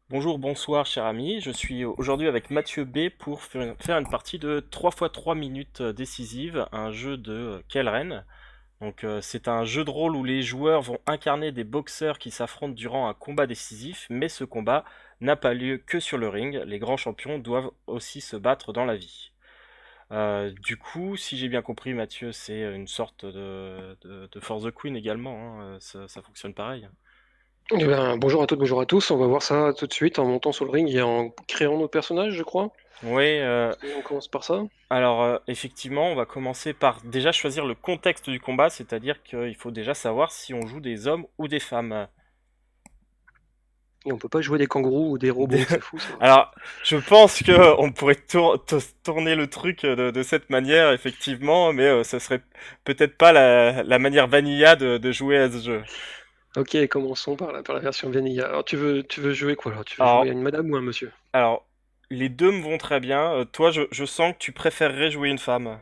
Bonjour, bonsoir, cher ami. Je suis aujourd'hui avec Mathieu B pour faire une partie de 3 x 3 minutes décisive, un jeu de Kelren. C'est un jeu de rôle où les joueurs vont incarner des boxeurs qui s'affrontent durant un combat décisif, mais ce combat n'a pas lieu que sur le ring. Les grands champions doivent aussi se battre dans la vie. Du coup, si j'ai bien compris, Mathieu, c'est une sorte de For the Queen également, hein. Ça fonctionne pareil. Eh ben, bonjour à toutes, bonjour à tous. On va voir ça tout de suite en montant sur le ring et en créant nos personnages, je crois. Oui, On commence par ça. alors, effectivement, on va commencer par déjà choisir le contexte du combat, c'est-à-dire qu'il faut déjà savoir si on joue des hommes ou des femmes. Et on peut pas jouer des kangourous ou des robots, c'est fou ça. Alors, je pense que on pourrait tourner le truc de cette manière, effectivement, mais ce serait peut-être pas la manière vanilla de jouer à ce jeu. Ok, commençons par la version vanilla. Alors tu veux jouer quoi alors? Tu veux jouer à Alors, une madame ou un monsieur? alors, les deux me vont très bien. Toi, je sens que tu préférerais jouer une femme.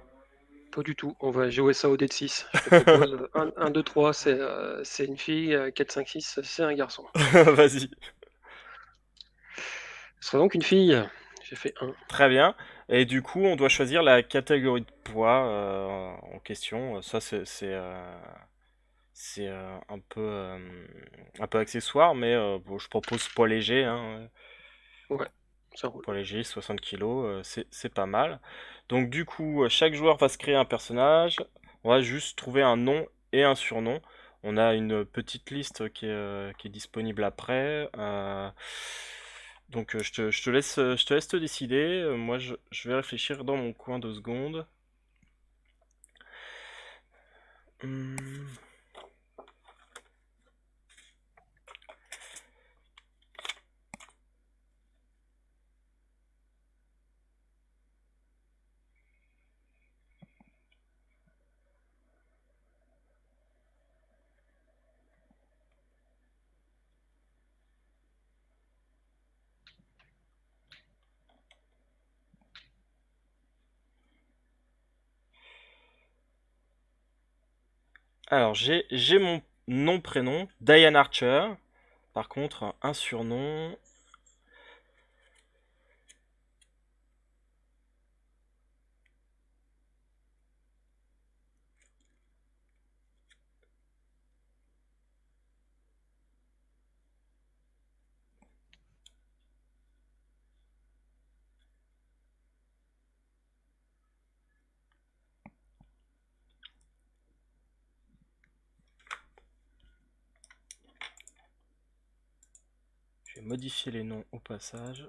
Pas du tout. On va jouer ça au dé de 6. Je te propose 1, 2, 3, c'est une fille, 4, 5, 6, c'est un garçon. Vas-y. Ce sera donc une fille. J'ai fait un. Très bien. Et du coup, on doit choisir la catégorie de poids en question. Ça, c'est un peu accessoire, mais bon, je propose poids léger, hein. Ouais, ça roule. Poids léger, 60 kilos, c'est pas mal. Donc du coup, chaque joueur va se créer un personnage. On va juste trouver un nom et un surnom. On a une petite liste qui est disponible après. Je te laisse te décider. Moi, je vais réfléchir dans mon coin 2 secondes. Hmm. Alors, j'ai mon nom prénom, Diane Archer. Par contre, un surnom. Je vais modifier les noms au passage.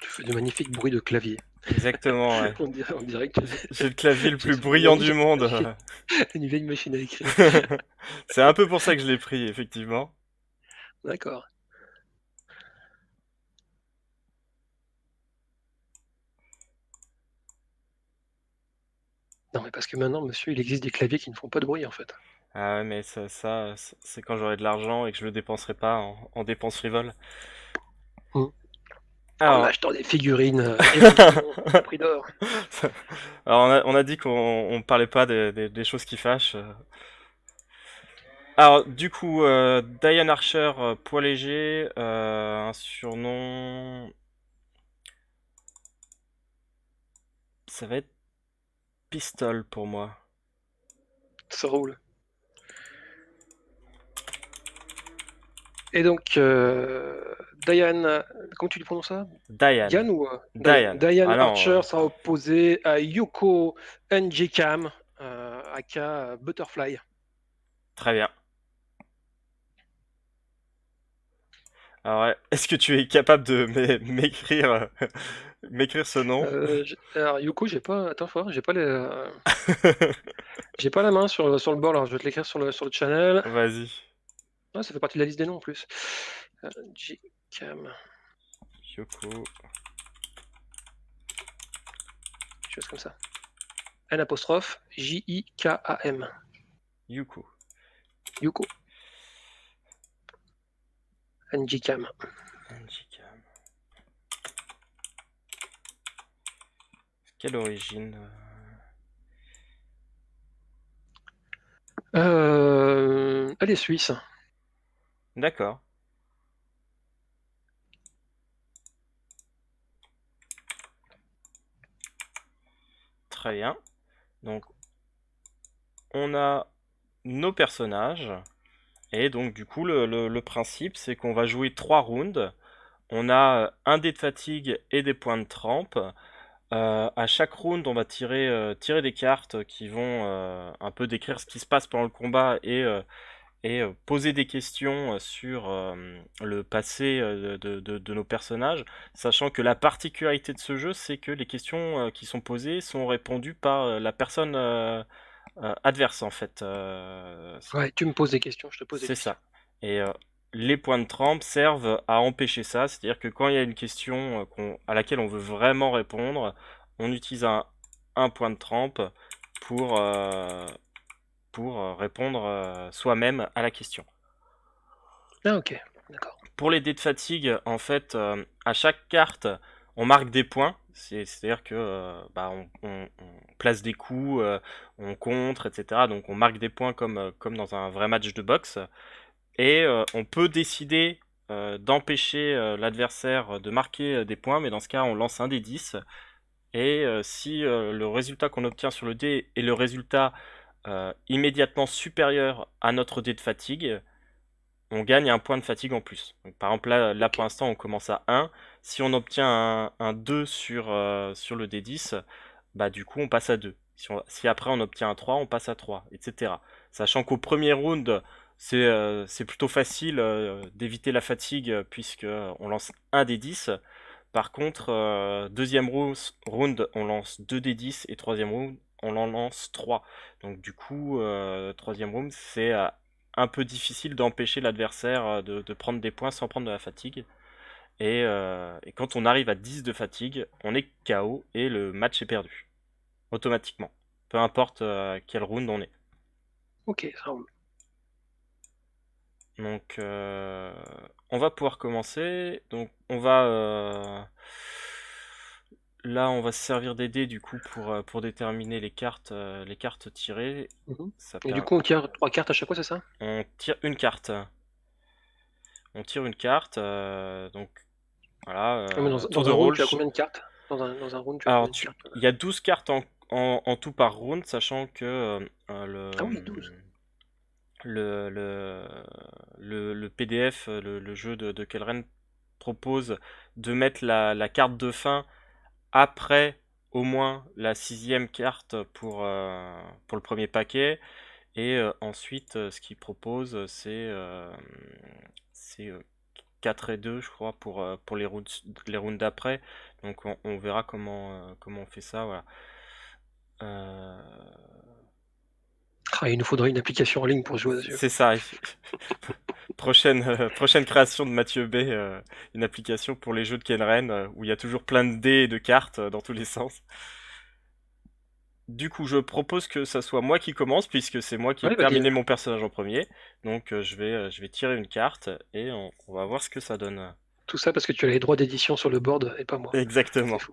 Tu fais de magnifiques bruits de clavier. Exactement, ouais. On dirait que J'ai le clavier le tu es plus sur bruyant du monde. une vieille machine à écrire. C'est un peu pour ça que je l'ai pris, effectivement. D'accord. Non, mais parce que maintenant, monsieur, il existe des claviers qui ne font pas de bruit, en fait. Ah ouais, mais c'est quand j'aurai de l'argent et que je le dépenserai pas en dépenses frivoles. Mm. En Alors, achetant des figurines Evolution au prix d'or. alors on a dit qu'on parlait pas des choses qui fâchent. Alors, du coup, Diane Archer, poids léger, un surnom. Ça va être Pistol pour moi. Ça roule. Et donc, Diane, comment tu dis prononces ça? Diane. Diane ou Diane? Diane. Diane Ah non, Archer sera opposée à Yoko Njikam, aka Butterfly. très bien. Alors, ouais, est-ce que tu es capable de m'écrire ce nom? Alors Yoko, j'ai pas. Attends, faut voir, j'ai pas la main sur le bord. Alors je vais te l'écrire sur le channel. Vas-y. Ah, ça fait partie de la liste des noms en plus. Njikam, Yoko. quelque chose comme ça. N apostrophe J-I-K-A-M. Yuko. Yuko. Njikam. Njikam. Quelle origine? Elle est suisse. D'accord. Très bien. Donc, on a nos personnages. Et donc, du coup, le principe, c'est qu'on va jouer 3 rounds. On a un dé de fatigue et des points de trempe. À chaque round, on va tirer des cartes qui vont un peu décrire ce qui se passe pendant le combat et poser des questions sur le passé de nos personnages, sachant que la particularité de ce jeu, c'est que les questions qui sont posées sont répondues par la personne adverse, en fait. Ouais, tu me poses des questions, je te pose des C'est questions. ça. Et les points de trempe servent à empêcher ça, c'est-à-dire que quand il y a une question à laquelle on veut vraiment répondre, on utilise un point de trempe pour, euh, pour répondre soi-même à la question. Ah ok, d'accord. Pour les dés de fatigue, en fait, à chaque carte, on marque des points. C'est-à-dire que bah, on place des coups, on contre, etc. Donc on marque des points comme dans un vrai match de boxe. Et on peut décider d'empêcher l'adversaire de marquer des points, mais dans ce cas, on lance un des 10. Et si le résultat qu'on obtient sur le dé est le résultat immédiatement supérieur à notre dé de fatigue, on gagne un point de fatigue en plus. Donc, par exemple, là Ok. pour l'instant, on commence à 1. Si on obtient un 2 sur le D10, bah, du coup, on passe à 2. Si après on obtient un 3, on passe à 3, etc. Sachant qu'au premier round, c'est plutôt facile d'éviter la fatigue puisque on lance un D10. Par contre, deuxième round, on lance 2 D10 et troisième round, on en lance 3. Donc du coup, troisième round, c'est un peu difficile d'empêcher l'adversaire de prendre des points sans prendre de la fatigue. Et quand on arrive à 10 de fatigue, on est KO et le match est perdu. Automatiquement. Peu importe quel round on est. Ok, ça roule. Donc on va pouvoir commencer. Donc on va... là on va se servir des dés du coup pour déterminer les cartes tirées. Mhm. Ça Et du per- coup, on tire 3 cartes à chaque fois, c'est ça? On tire une carte. On tire une carte. Donc voilà, Ah, mais tour dans de un round, rôle. tu as combien de cartes? Dans un round, tu as Alors, combien de cartes? il y a 12 cartes en tout par round, sachant que Ah oui, 12. le, le PDF, le jeu de Kelren, propose de mettre la carte de fin après au moins la sixième carte pour le premier paquet. Et ensuite, ce qu'il propose, c'est 4 et 2, je crois, pour les rounds d'après. Donc on verra comment on fait ça. Voilà. Euh, Ah, il nous faudrait une application en ligne pour jouer à ce jeu. c'est ça. Prochaine création de Mathieu B, une application pour les jeux de Kenren où il y a toujours plein de dés et de cartes dans tous les sens. Du coup, je propose que ça soit moi qui commence puisque c'est moi qui ai Ouais, vas-y. terminé mon personnage en premier. Donc je vais tirer une carte et on va voir ce que ça donne. Tout ça parce que tu as les droits d'édition sur le board et pas moi. C'est Exactement. fou.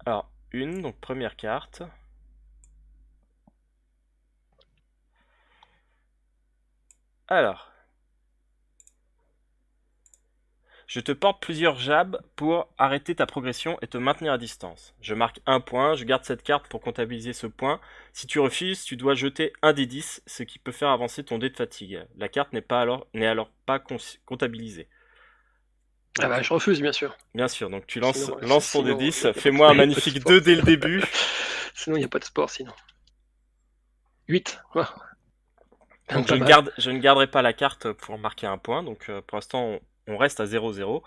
Alors, donc première carte. Alors, je te porte plusieurs jabs pour arrêter ta progression et te maintenir à distance. Je marque un point, je garde cette carte pour comptabiliser ce point. Si tu refuses, tu dois jeter un des 10, ce qui peut faire avancer ton dé de fatigue. La carte n'est alors pas comptabilisée. Ah bah, Donc, je refuse, bien sûr. bien sûr, donc tu Sinon, lances ton dé sinon, 10, il n'y a, fais-moi un y a pas de magnifique sport. 2 dès le début. Sinon, il n'y a pas de sport, sinon. 8. Ah, Donc pas mal. je ne garderai pas la carte pour marquer un point, donc pour l'instant on reste à 0-0.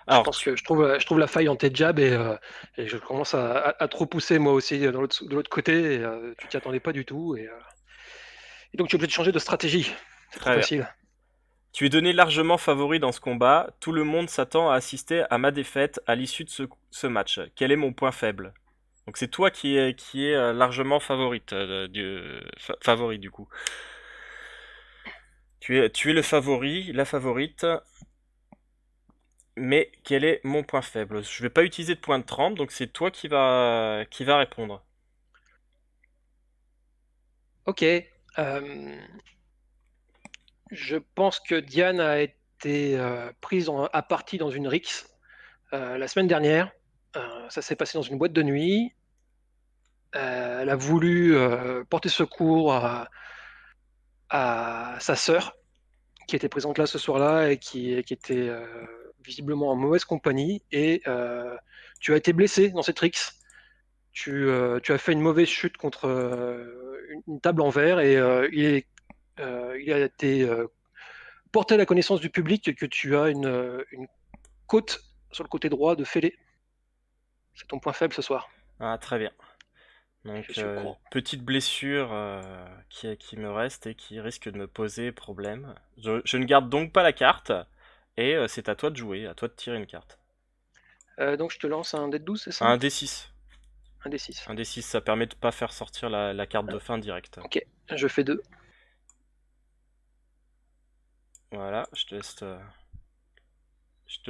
Je Alors, pense que je trouve la faille en tes jabs et je commence à trop pousser moi aussi de l'autre côté. Et, tu t'y attendais pas du tout. Et donc tu es obligé de changer de stratégie. C'est trop très bien. facile. Tu es donné largement favori dans ce combat. Tout le monde s'attend à assister à ma défaite à l'issue de ce match. Quel est mon point faible? Donc c'est toi qui est largement favorite favori du coup. Tu es le favori, la favorite. Mais quel est mon point faible? Je vais pas utiliser de point de trempe, donc c'est toi qui va répondre. Ok. Je pense que Diane a été prise à partie dans une rixe la semaine dernière. Ça s'est passé dans une boîte de nuit. Elle a voulu porter secours à sa sœur, qui était présente là ce soir-là et qui était visiblement en mauvaise compagnie. Et tu as été blessé dans cette rixe. Tu as fait une mauvaise chute contre une table en verre et il a été porté à la connaissance du public que tu as une côte sur le côté droit de fêlé. C'est ton point faible ce soir. Ah, très bien. Je Donc, suis au courant. petite blessure qui me reste et qui risque de me poser problème. Je ne garde donc pas la carte, et c'est à toi de jouer, à toi de tirer une carte. Donc je te lance un dé de 12, c'est ça? Un D6. Un d 6. Un D6, ça permet de pas faire sortir la carte de fin directe. Ok, je fais 2. Voilà, je te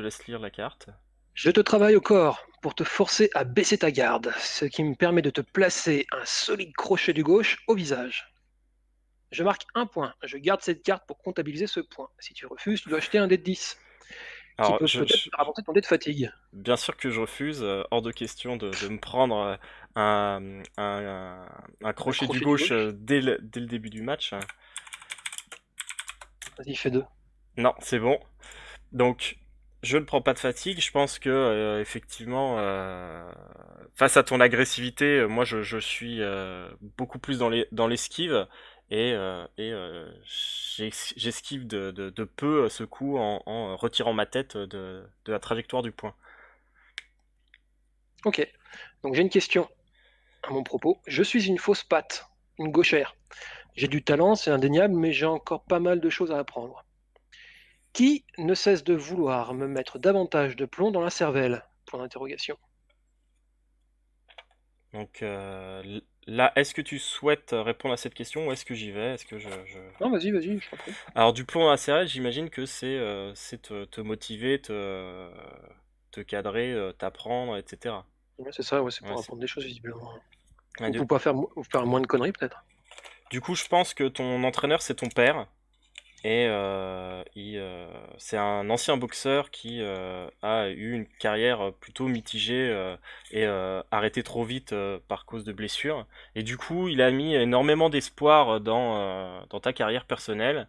laisse lire la carte. Je te travaille au corps pour te forcer à baisser ta garde, ce qui me permet de te placer un solide crochet du gauche au visage. Je marque un point. Je garde cette carte pour comptabiliser ce point. Si tu refuses, tu dois acheter un dé de 10, qui Alors, peut peut-être faire avancer ton dé de fatigue. bien sûr que je refuse, hors de question de me prendre un Un crochet du crochet du gauche gauche. dès le début du match. Vas-y, fais 2. Non, c'est bon. Donc, je ne prends pas de fatigue. Je pense que, effectivement, face à ton agressivité, moi, je suis beaucoup plus dans l'esquive. J'esquive de peu ce coup en retirant ma tête de la trajectoire du point. Ok. Donc j'ai une question à mon propos. Je suis une fausse patte, une gauchère. J'ai du talent, c'est indéniable, mais j'ai encore pas mal de choses à apprendre. Qui ne cesse de vouloir me mettre davantage de plomb dans la cervelle? Point d'interrogation. Donc là, est-ce que tu souhaites répondre à cette question ou est-ce que j'y vais? Est-ce que Non, vas-y, je t'en prie. Alors du plomb dans la cervelle, j'imagine que c'est te motiver, te cadrer, t'apprendre, etc. Ouais, c'est ça, ouais, c'est Ouais, pour apprendre des choses visiblement. ouais, Ou pour pas faire moins de conneries peut-être. du coup, je pense que ton entraîneur, c'est ton père. Et c'est un ancien boxeur qui a eu une carrière plutôt mitigée et arrêté trop vite par cause de blessures. Et du coup, il a mis énormément d'espoir dans ta carrière personnelle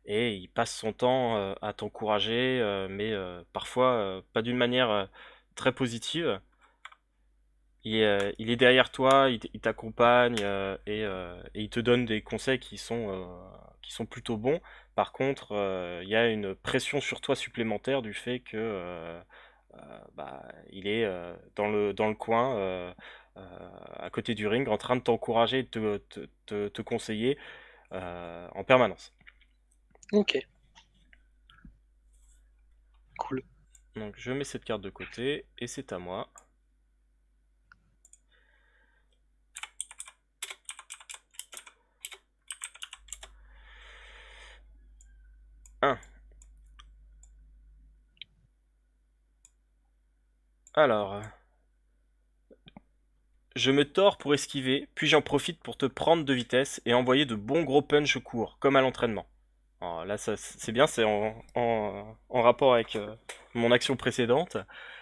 et il passe son temps à t'encourager, mais parfois pas d'une manière très positive. Il est derrière toi, il t'accompagne et il te donne des conseils qui sont plutôt bons. Par contre, il y a une pression sur toi supplémentaire du fait que bah, il est dans le coin, à côté du ring, en train de t'encourager et de te conseiller en permanence. Ok, cool. Donc je mets cette carte de côté et c'est à moi. Un. Alors, je me tords pour esquiver, puis j'en profite pour te prendre de vitesse et envoyer de bons gros punch courts, comme à l'entraînement. Alors là, c'est bien, c'est en rapport avec mon action précédente.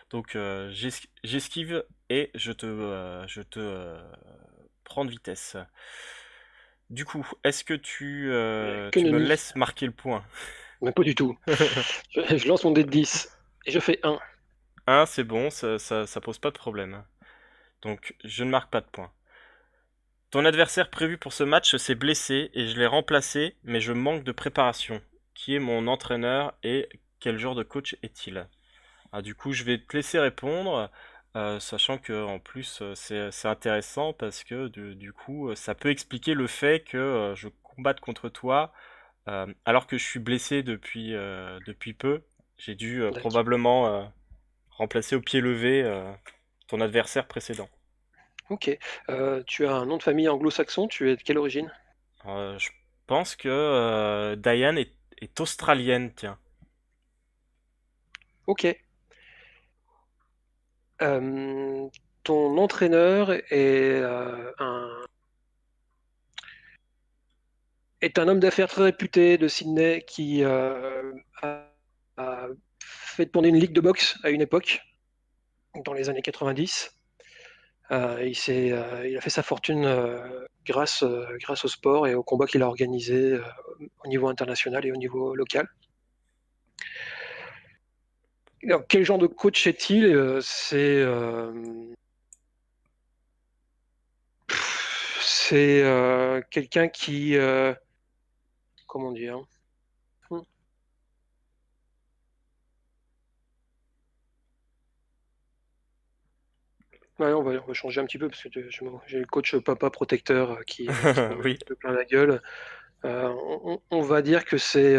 Donc j'esquive et je te prends de vitesse. Du coup, est-ce que tu, Que tu me nenni. laisses marquer le point? Mais pas du tout. Je lance mon dé de 10 et je fais 1. Un, c'est bon, ça pose pas de problème. Donc je ne marque pas de point. Ton adversaire prévu pour ce match s'est blessé et je l'ai remplacé, mais je manque de préparation. Qui est mon entraîneur et quel genre de coach est-il? Ah, du coup, je vais te laisser répondre, sachant que en plus c'est intéressant parce que du coup ça peut expliquer le fait que je combatte contre toi Alors que je suis blessé depuis peu, j'ai dû D'accord. probablement remplacer au pied levé ton adversaire précédent. Ok. Tu as un nom de famille anglo-saxon, tu es de quelle origine? Je pense que Diane est australienne, tiens. Ok. Euh, Ton entraîneur est un homme d'affaires très réputé de Sydney qui a fait tourner une ligue de boxe à une époque, dans les années 90. Il a fait sa fortune grâce au sport et au combat qu'il a organisé au niveau international et au niveau local. Alors, quel genre de coach est-il? C'est quelqu'un qui, comment dire? Hmm. Ouais, on va changer un petit peu parce que j'ai le coach papa protecteur qui m'en met un Oui. petit peu plein la gueule. On va dire que c'est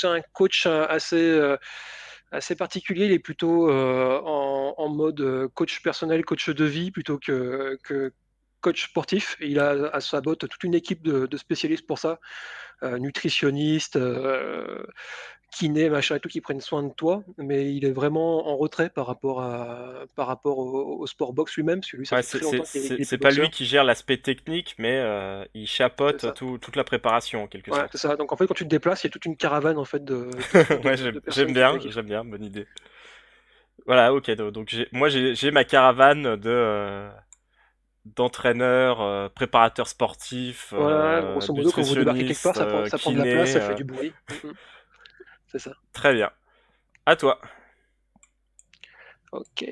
un coach assez particulier. Il est plutôt en mode coach personnel, coach de vie, plutôt que coach sportif. Et il a à sa botte toute une équipe de spécialistes pour ça, nutritionnistes, kinés, machin et tout, qui prennent soin de toi. Mais il est vraiment en retrait par rapport au sport boxe lui-même, parce que lui, ça Ouais, fait très longtemps qu'il est c'est plus pas lui boxeur. qui gère l'aspect technique, mais il C'est chapeaute ça. toute la préparation en quelque Ouais, c'est sorte. ça. Donc en fait, quand tu te déplaces, il y a toute une caravane en fait Ouais, de personnes qui t'équipent. j'aime bien, bonne idée. Voilà, ok, donc moi j'ai ma caravane d'entraîneurs, préparateurs sportifs, Voilà, grosso modo, quand vous débarquez quelque part, nutritionnistes, ça prend de la place, kinés. ça fait du bruit. C'est ça. Très bien. À toi. Ok.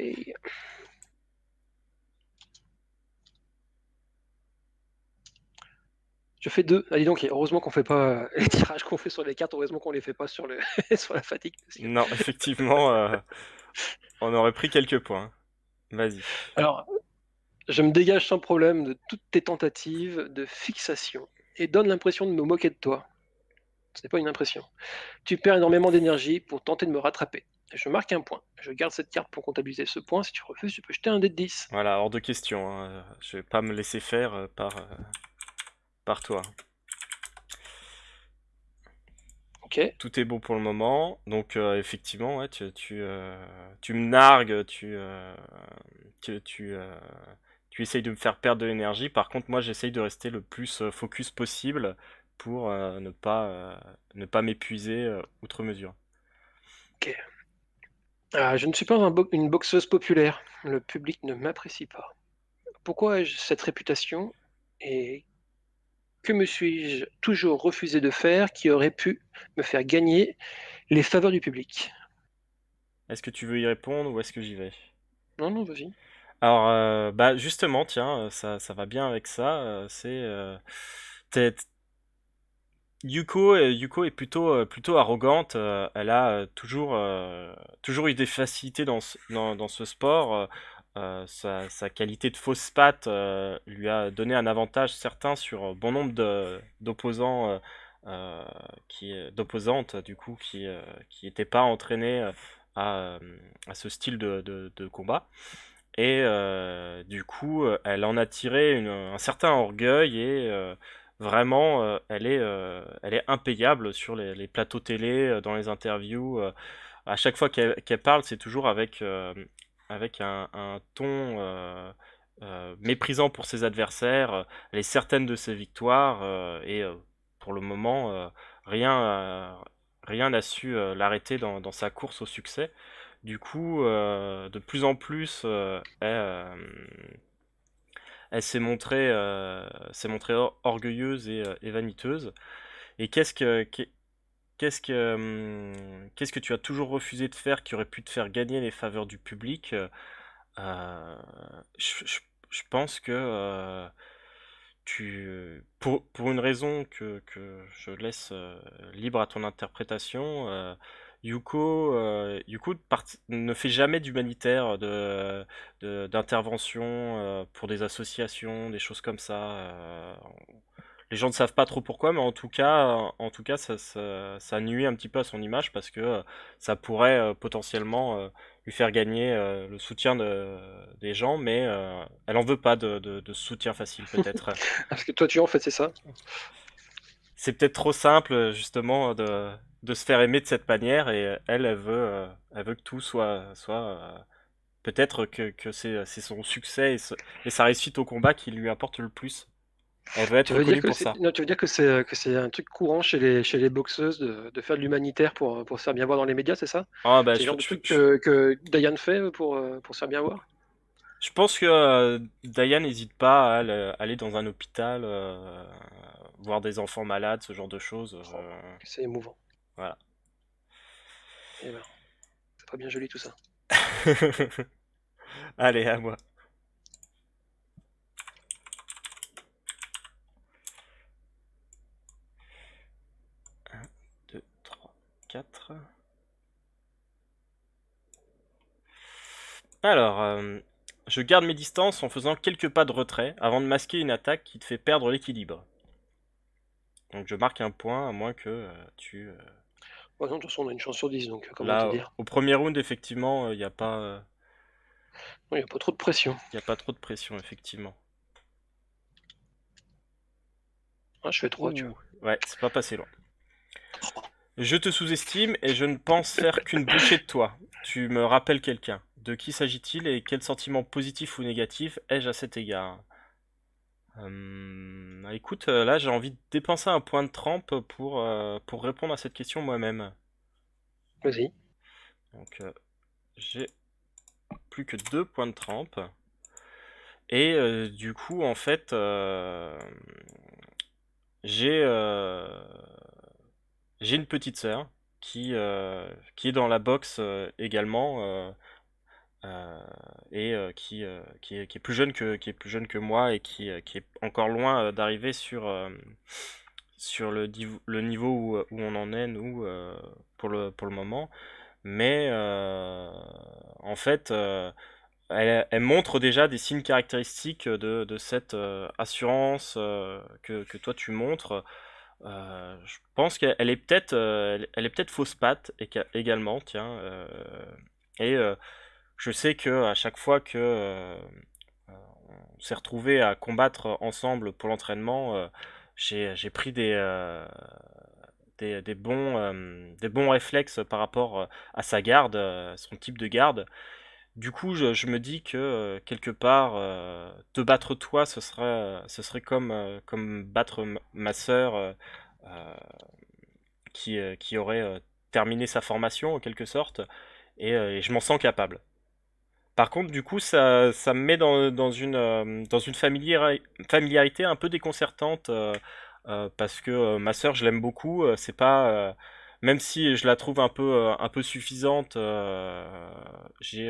Je fais deux. Ah, dis donc, et heureusement qu'on fait pas les tirages qu'on fait sur les cartes, heureusement qu'on les fait pas sur sur la fatigue. Non, effectivement, on aurait pris quelques points. Vas-y. Alors, je me dégage sans problème de toutes tes tentatives de fixation et donne l'impression de me moquer de toi. Ce n'est pas une impression. Tu perds énormément d'énergie pour tenter de me rattraper. Je marque un point. Je garde cette carte pour comptabiliser ce point. Si tu refuses, tu peux jeter un dé de 10. Voilà, hors de question, hein. Je vais pas me laisser faire par toi. Ok. Tout est bon pour le moment. Donc effectivement, ouais, tu me nargues, tu essayes de me faire perdre de l'énergie. Par contre, moi, j'essaye de rester le plus focus possible pour ne pas m'épuiser outre mesure. Ok. Je ne suis pas une boxeuse populaire. Le public ne m'apprécie pas. Pourquoi ai-je cette réputation et que me suis-je toujours refusé de faire qui aurait pu me faire gagner les faveurs du public? Est-ce que tu veux y répondre ou est-ce que j'y vais? Non, non, vas-y. Alors, bah justement, tiens, ça va bien avec ça. T'es- Yuko est plutôt arrogante. Elle a toujours eu des facilités dans ce sport. Sa qualité de fausse patte lui a donné un avantage certain sur bon nombre d'opposants euh, d'opposantes du coup qui n'étaient pas entraînées à, euh, à ce style de combat. Et du coup, elle en a tiré un certain orgueil et vraiment, elle est impayable sur les plateaux télé, dans les interviews. À chaque fois qu'elle parle, c'est toujours avec un ton méprisant pour ses adversaires. Elle est certaine de ses victoires et pour le moment, rien, rien n'a su l'arrêter dans sa course au succès. Du coup, de plus en plus, elle s'est montrée orgueilleuse et vaniteuse. Et qu'est-ce que tu as toujours refusé de faire qui aurait pu te faire gagner les faveurs du public? Euh, je, je- je pense que pour une raison que je laisse libre à ton interprétation, Yuko ne fait jamais d'humanitaire, d'intervention pour des associations, des choses comme ça. les gens ne savent pas trop pourquoi, mais en tout cas, ça nuit un petit peu à son image parce que ça pourrait potentiellement lui faire gagner le soutien des gens, mais elle en veut pas de ce soutien facile, peut-être. Parce que toi, tu en fait, c'est ça? C'est peut-être trop simple, justement, de se faire aimer de cette manière, et elle veut que tout soit peut-être que c'est son succès et sa réussite au combat qui lui importe le plus. Elle veut être Tu veux dire reconnue que pour c'est ça. non, tu veux dire que c'est un truc courant chez les boxeuses de faire de l'humanitaire pour se faire bien voir dans les médias, c'est ça? Ah bah, C'est le genre de truc que Diane fait pour se faire bien voir? je pense que Diane n'hésite pas à aller dans un hôpital, voir des enfants malades, ce genre de choses. Oh, c'est émouvant. Voilà. Eh ben, c'est pas bien joli tout ça. Allez, à moi. 2, 3, 4. Alors, je garde mes distances en faisant quelques pas de retrait avant de masquer une attaque qui te fait perdre l'équilibre. Donc je marque un point à moins que tu... Ouais, non, de toute façon, on a une chance sur 10, donc comment te Là, dire? au premier round, effectivement, il n'y a Non, il y a pas trop de pression. trop de pression, effectivement. Ah, je fais 3, tu Ouh, ouais, c'est pas passé loin. Je te sous-estime et je ne pense faire qu'une bouchée de toi. Tu me rappelles quelqu'un. De qui s'agit-il et quel sentiment positif ou négatif ai-je à cet égard? Écoute, là j'ai envie de dépenser un point de trempe pour répondre à cette question moi-même. vois. Vas-y. Donc j'ai plus que 2 points de trempe. Et du coup, en fait, j'ai j'ai une petite sœur qui est dans la boxe également, et qui est plus jeune que moi et qui est encore loin d'arriver sur le niveau où on en est, nous, pour le moment. Mais en fait, elle montre déjà des signes caractéristiques de cette assurance que toi tu montres. Je pense qu'elle est peut-être elle est peut-être fausse patte également, tiens. Et je sais que à chaque fois que on s'est retrouvé à combattre ensemble pour l'entraînement, j'ai pris des bons réflexes par rapport à sa garde, son type de garde. Du coup, je me dis que quelque part, te battre toi, ce serait comme battre ma sœur, euh, qui aurait terminé sa formation en quelque sorte, et je m'en sens capable. Par contre, du coup, ça me met dans une familiarité un peu déconcertante, parce que ma sœur, je l'aime beaucoup. C'est pas, même si je la trouve un peu suffisante, j'ai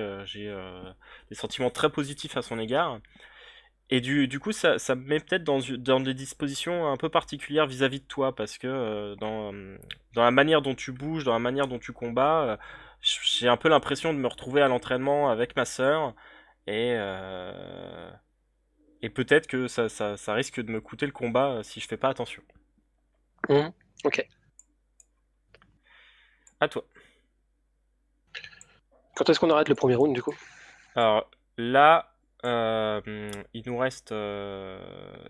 des sentiments très positifs à son égard. Et du coup, ça me met peut-être dans des dispositions un peu particulières vis-à-vis de toi, parce que dans la manière dont tu bouges, dans la manière dont tu combats, j'ai un peu l'impression de me retrouver à l'entraînement avec ma sœur, et, euh, et peut-être que ça risque de me coûter le combat si je fais pas attention. Mhm. Ok. À toi. Quand est-ce qu'on arrête le premier round, du coup? Alors là, il nous reste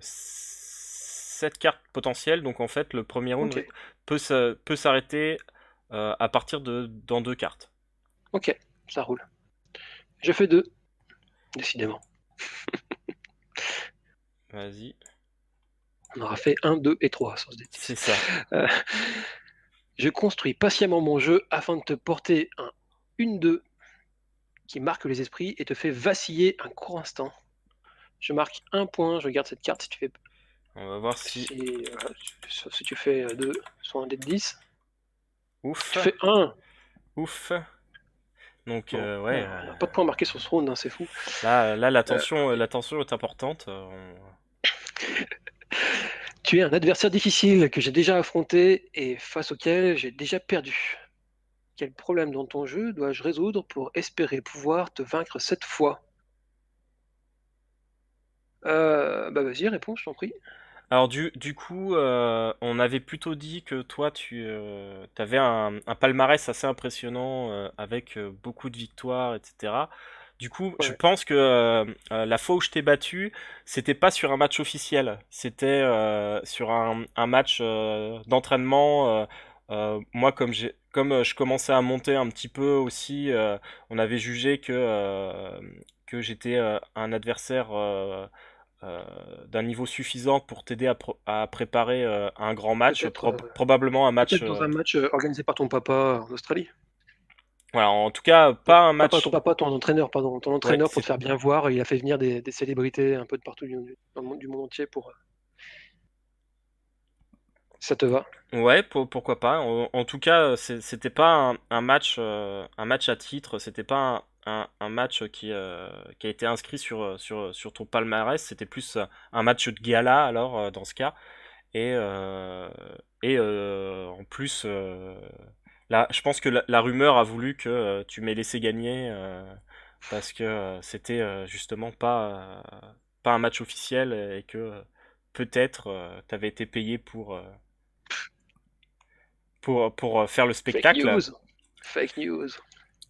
7 cartes potentielles, donc en fait le premier round Ok. peut s'arrêter à partir de dans 2 cartes. Ok, ça roule. Je fais 2, décidément. Vas-y, On aura fait 1, 2 et 3 sans se c'est 10. ça. Euh, je construis patiemment mon jeu afin de te porter un 1-2 qui marque les esprits et te fait vaciller un court instant. Je marque un point, je garde cette carte si tu fais, On va voir si... si tu fais 2, soit un dé de 10. Ouf, Tu fais 1. ouf. Donc Bon, ouais, on n'a pas de point marqué sur ce round, hein, c'est fou. là Euh, la tension est importante. tu es un adversaire difficile que j'ai déjà affronté et face auquel j'ai déjà perdu. Quel problème dans ton jeu dois-je résoudre pour espérer pouvoir te vaincre cette fois? Bah vas-y, réponds, je t'en prie. Alors du coup, on avait plutôt dit que toi, tu avais un palmarès assez impressionnant avec beaucoup de victoires, etc. Du coup, je Ouais, pense que la fois où je t'ai battu, c'était pas sur un match officiel, c'était sur un match d'entraînement. Moi, comme je commençais à monter un petit peu aussi, on avait jugé que j'étais un adversaire euh, d'un niveau suffisant pour t'aider à préparer un grand match, peut-être probablement un match. peut-être dans un match organisé par ton papa en Australie. Voilà, en tout cas, pas un match. Ton entraîneur, pardon. Ton Ouais, entraîneur, pour te faire bien voir, il a fait venir des célébrités un peu de partout du monde entier pour. Ça te va? ouais, pourquoi pas. En tout cas, c'était pas un match à titre. C'était pas un match qui a été inscrit sur ton palmarès. C'était plus un match de gala alors dans ce cas. Et, euh, en plus, là, je pense que la rumeur a voulu que tu m'aies laissé gagner parce que c'était justement pas un match officiel et que peut-être tu avais été payé pour faire le Fake spectacle. news. Fake news.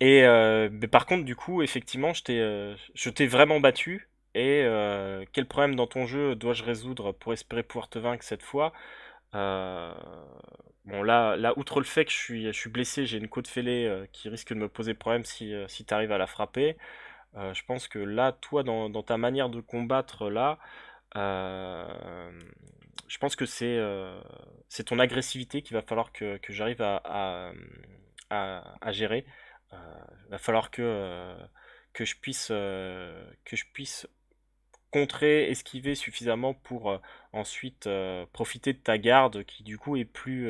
Et mais par contre, du coup, effectivement, je t'ai vraiment battu. Et quel problème dans ton jeu dois-je résoudre pour espérer pouvoir te vaincre cette fois? Euh, bon, là, outre le fait que je suis blessé, j'ai une côte fêlée qui risque de me poser problème si tu arrives à la frapper. Je pense que là, toi, dans ta manière de combattre, là, euh, je pense que c'est ton agressivité qu'il va falloir que j'arrive à gérer. Il va falloir que je puisse contrer, esquiver suffisamment pour ensuite profiter de ta garde qui du coup est plus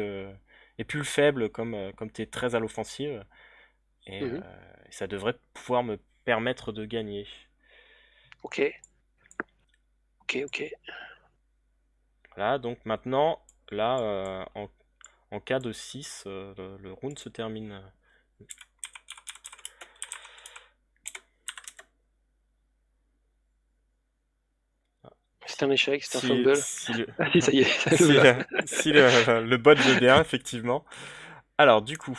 faible comme tu es très à l'offensive Mhm. et ça devrait pouvoir me permettre de gagner. Ok, ok. Voilà, donc maintenant, là, en cas de 6 le round se termine. C'est un échec, c'est un Si, fumble. si le, Ah si, ça y est, ça le si va. le bot veut bien, effectivement. Alors, du coup,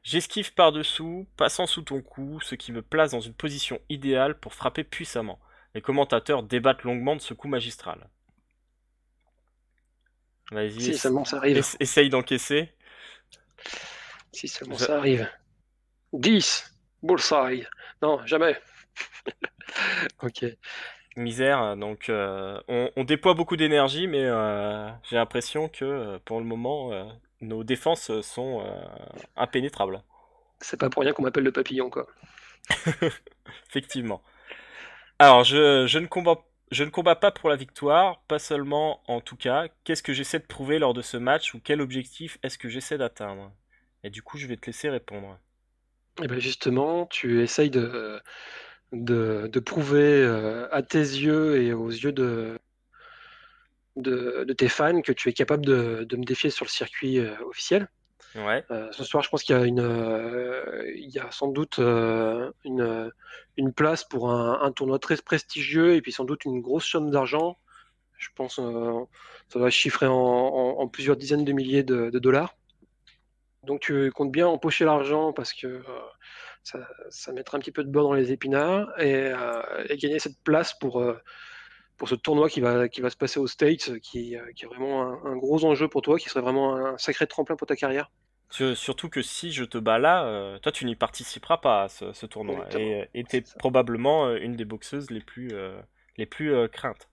j'esquive par-dessous, passant sous ton cou, ce qui me place dans une position idéale pour frapper puissamment. Les commentateurs débattent longuement de ce coup magistral. Vas-y, Si seulement ça arrive. essaye d'encaisser. Si seulement Je- ça arrive. 10. Bullseye. Non, jamais. Ok. Misère, donc on déploie beaucoup d'énergie, mais j'ai l'impression que pour le moment, nos défenses sont impénétrables. C'est pas pour rien qu'on m'appelle le papillon, quoi. Effectivement. Alors, je ne combats pas pour la victoire, pas seulement en tout cas. Qu'est-ce que j'essaie de prouver lors de ce match ou quel objectif est-ce que j'essaie d'atteindre? Et du coup, je vais te laisser répondre. Et ben justement, tu essayes de prouver à tes yeux et aux yeux de tes fans que tu es capable de me défier sur le circuit officiel. Ouais, Ce soir, je pense qu'il y a il y a sans doute une place pour un tournoi très prestigieux et puis sans doute une grosse somme d'argent. Je pense ça va chiffrer en plusieurs dizaines de milliers de dollars. Donc tu comptes bien empocher l'argent parce que ça mettra un petit peu de beurre dans les épinards et gagner cette place pour ce tournoi qui va se passer aux States, qui est vraiment un gros enjeu pour toi, qui serait vraiment un sacré tremplin pour ta carrière. Surtout que si je te bats là, toi tu n'y participeras pas à ce tournoi Exactement. et t'es C'est ça. probablement une des boxeuses les plus craintes.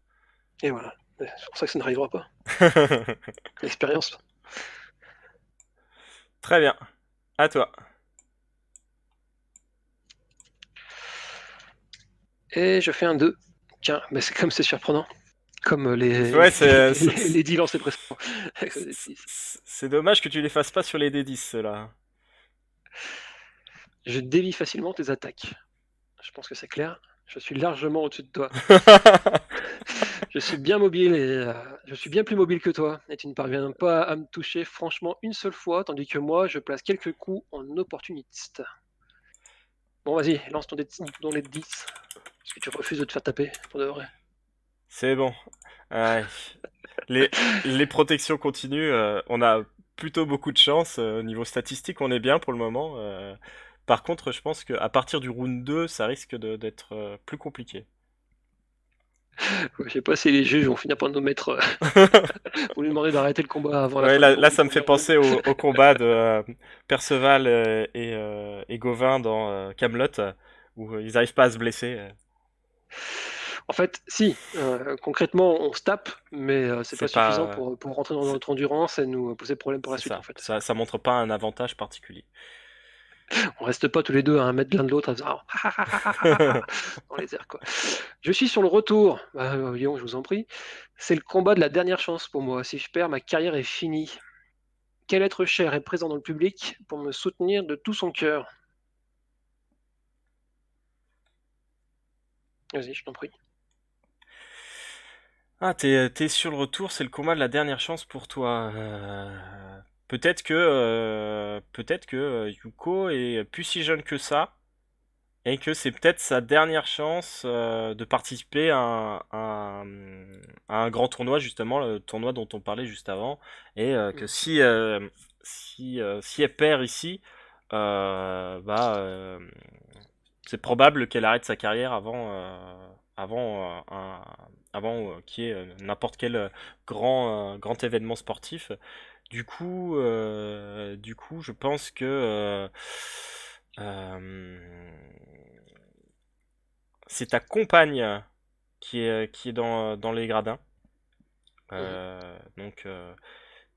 Et voilà. C'est pour ça que ça n'arrivera pas. L'expérience. Très bien, à toi. Et je fais un 2. Tiens, mais c'est comme c'est surprenant. Comme Ouais, les deals lancés précédemment. c'est dommage que tu les fasses pas sur les D10 ceux-là. Je dévie facilement tes attaques. Je pense que c'est clair. Je suis largement au-dessus de toi. Je suis bien mobile et je suis bien plus mobile que toi. Et tu ne parviens pas à me toucher franchement une seule fois, tandis que moi, je place quelques coups en opportuniste. Bon, vas-y, lance ton dé dans les 10. Parce que tu refuses de te faire taper, pour de vrai. C'est bon. Ouais. Les, les protections continues, on a plutôt beaucoup de chance. Au niveau statistique, on est bien pour le moment. Par contre, je pense qu'à partir du round 2, ça risque d'être plus compliqué. Je sais pas si les juges vont finir par nous mettre, vont lui demander d'arrêter le combat avant la Ouais, fin là, du ça me fait premier round. penser au combat de Perceval et Gauvin dans Camelot, où ils n'arrivent pas à se blesser. En fait, si, concrètement, on se tape, mais c'est C'est pas suffisant pas, pour rentrer dans c'est notre endurance et nous poser problème pour la c'est suite, en ça. fait. Ça montre pas un avantage particulier. On reste pas tous les deux à 1 mètre l'un de l'autre à se dire dans les airs, quoi. Je suis sur le retour. Bah, Guillaume, je vous en prie. C'est le combat de la dernière chance pour moi. Si je perds, ma carrière est finie. Quel être cher est présent dans le public pour me soutenir de tout son cœur? Vas-y, je t'en prie. Ah, t'es sur le retour, c'est le combat de la dernière chance pour toi. Peut-être que Yuko est plus si jeune que ça et que c'est peut-être sa dernière chance de participer à un grand tournoi, justement, le tournoi dont on parlait juste avant, et que Mm. si elle perd ici, bah c'est probable qu'elle arrête sa carrière avant qu'il y ait n'importe quel grand événement sportif. Du coup, je pense que euh, c'est ta compagne qui est dans les gradins. Mhm. Donc,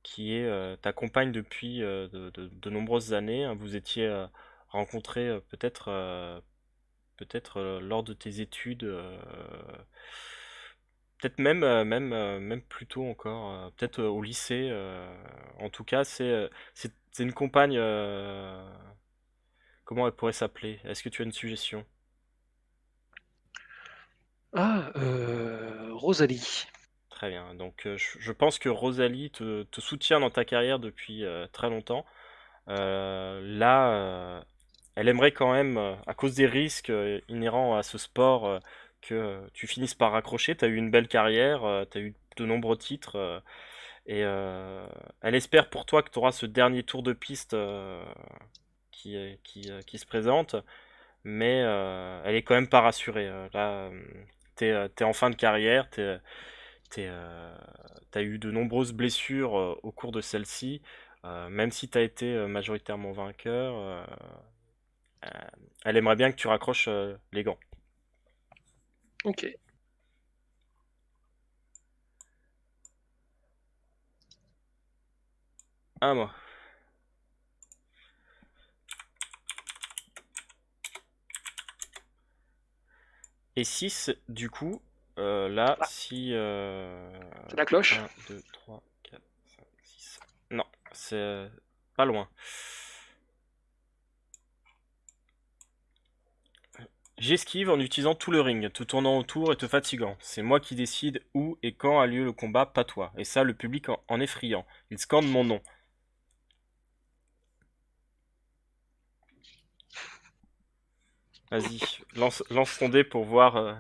qui est ta compagne depuis de nombreuses années, hein. Vous étiez rencontrés peut-être lors de tes études, peut-être même plus tôt encore, peut-être au lycée. En tout cas, c'est une compagne. Comment elle pourrait s'appeler? Est-ce que tu as une suggestion? Ah, Rosalie. Très bien. Donc, je pense que Rosalie te soutient dans ta carrière depuis très longtemps. Là, elle aimerait quand même, à cause des risques inhérents à ce sport, que tu finisses par raccrocher. Tu as eu une belle carrière, tu as eu de nombreux titres, et elle espère pour toi que tu auras ce dernier tour de piste qui se présente, mais elle est quand même pas rassurée. Là, t'es en fin de carrière, t'as eu de nombreuses blessures au cours de celle-ci. Même si tu as été majoritairement vainqueur, euh, elle aimerait bien que tu raccroches les gants. Ok. Un mois. Et 6 du coup, là, Ah, si... c'est la cloche. 1, 2, 3, 4, 5, 6. Non, c'est pas loin. J'esquive en utilisant tout le ring, te tournant autour et te fatiguant. C'est moi qui décide où et quand a lieu le combat, pas toi. Et ça, le public en est friand. Il scande mon nom. Vas-y, lance ton dé pour voir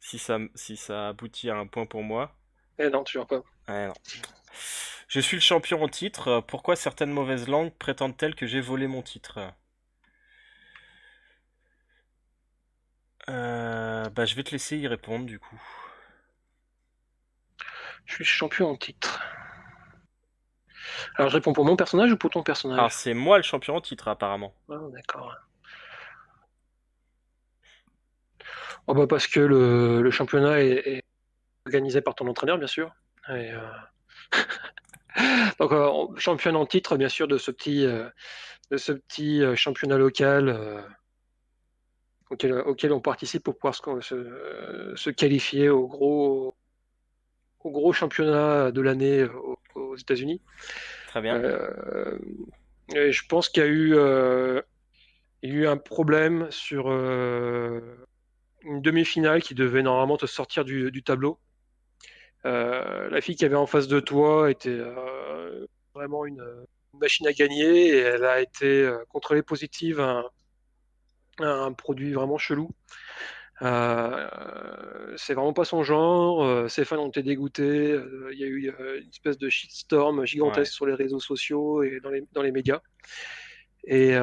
si ça aboutit à un point pour moi. Eh non, toujours pas. Ouais, non. Je suis le champion en titre. Pourquoi certaines mauvaises langues prétendent-elles que j'ai volé mon titre? Bah, je vais te laisser y répondre du coup. Je suis champion en titre. Alors, je réponds pour mon personnage ou pour ton Alors, personnage? c'est moi le champion en titre, apparemment. Ah, d'accord. Oh, bah, parce que le championnat est organisé par ton entraîneur, bien sûr. Et, donc, championne en titre, bien sûr, de ce petit championnat local auquel on participe pour pouvoir se qualifier au gros championnat de l'année aux États-Unis. Très bien. Euh, et je pense qu'il y a eu un problème sur une demi-finale qui devait normalement te sortir du tableau. La fille qui avait en face de toi était vraiment une machine à gagner et elle a été contrôlée positive à un produit vraiment chelou. C'est vraiment pas son genre. Ses fans ont été dégoûtés. Il y a eu une espèce de shitstorm Ouais, gigantesque sur les réseaux sociaux et dans les médias. Et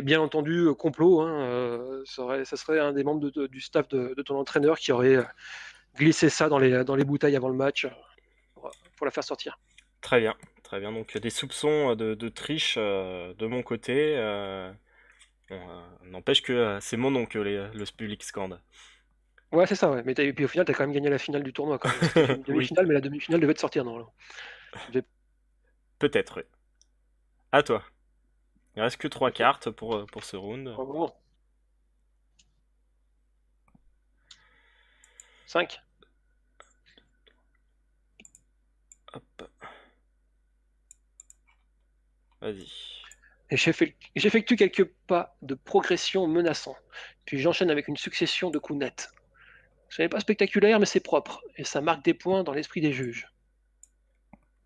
bien entendu, complot, hein, ça serait un des membres du staff de ton entraîneur qui aurait glissé ça dans les bouteilles avant le match pour la faire sortir. très bien. Très bien. Donc des soupçons de triche de mon côté. Bon, n'empêche que c'est mon nom que le public scande. Ouais, c'est ça, ouais. Et puis au final, tu as quand même gagné la finale du tournoi quand même. C'était une Oui, demi-finale, mais la demi-finale devait te sortir, non? peut-être, oui. À toi. Il reste que 3 cartes pour ce round. Bravo. 5. Hop, vas-y. Et j'effectue quelques pas de progression menaçants. Puis j'enchaîne avec une succession de coups nets. Ce n'est pas spectaculaire, mais c'est propre. Et ça marque des points dans l'esprit des juges.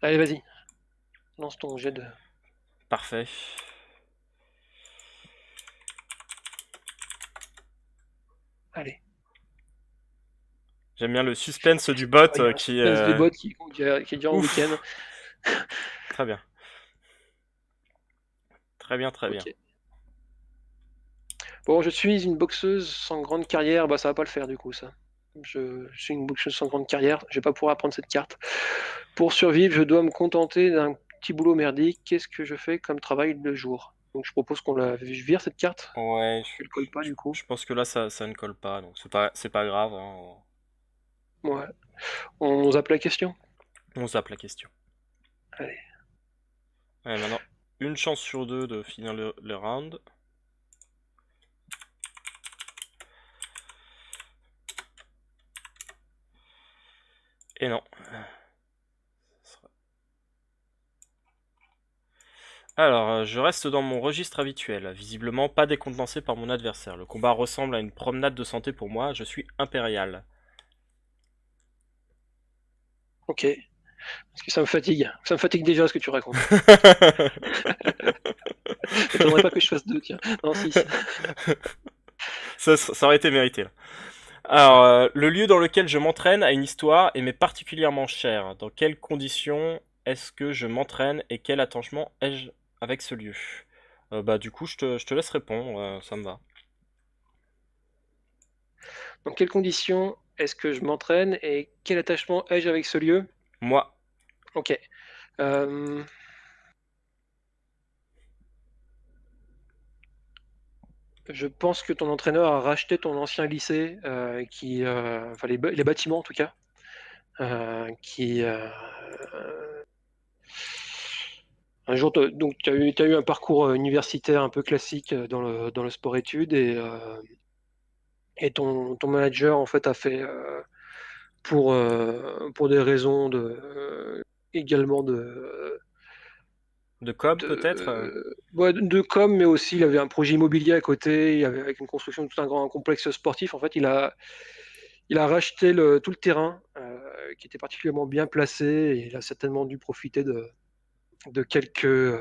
Allez, vas-y. Lance ton jet de. Parfait. Allez. J'aime bien le suspense du bot Il y a un qui... suspense du bot qui dure un week-end. Ouf. Très bien. Très bien, très bien. Ok. Bon, je suis une boxeuse sans grande carrière. Bah, ça va pas le faire du coup, ça. Je suis une boxeuse sans grande carrière. Je vais pas pouvoir prendre cette carte. Pour survivre, je dois me contenter d'un petit boulot merdique. Qu'est-ce que je fais comme travail de jour? Donc, je propose qu'on la vire cette carte. Ouais, Elle colle pas du coup. je pense que là, ça ne colle pas, donc c'est pas grave, hein. Ouais. On zappe la question. On zappe la question. Allez. Ouais, maintenant, une chance sur deux de finir le round. Et non. Alors, je reste dans mon registre habituel, visiblement pas décontenancé par mon adversaire. Le combat ressemble à une promenade de santé pour moi, je suis impérial. Ok. Parce que ça me fatigue. Ça me fatigue déjà ce que tu racontes. Il faudrait pas que je fasse deux, tiens. Non, 6. Ça aurait été mérité là. Alors, le lieu dans lequel je m'entraîne a une histoire et m'est particulièrement cher. Dans quelles conditions est-ce que je m'entraîne et quel attachement ai-je avec ce lieu? Bah du coup, je te laisse répondre, ça me va. Dans quelles conditions est-ce que je m'entraîne et quel attachement ai-je avec ce lieu? Moi, Ok. Euh, je pense que ton entraîneur a racheté ton ancien lycée, enfin les bâtiments en tout cas, qui un jour, donc t'as eu un parcours universitaire un peu classique dans le sport-études et ton manager en fait a fait pour des raisons également de com peut-être? ouais, de com, mais aussi il avait un projet immobilier à côté, avec une construction de tout un grand complexe sportif. En fait, il a racheté tout le terrain qui était particulièrement bien placé et il a certainement dû profiter de quelques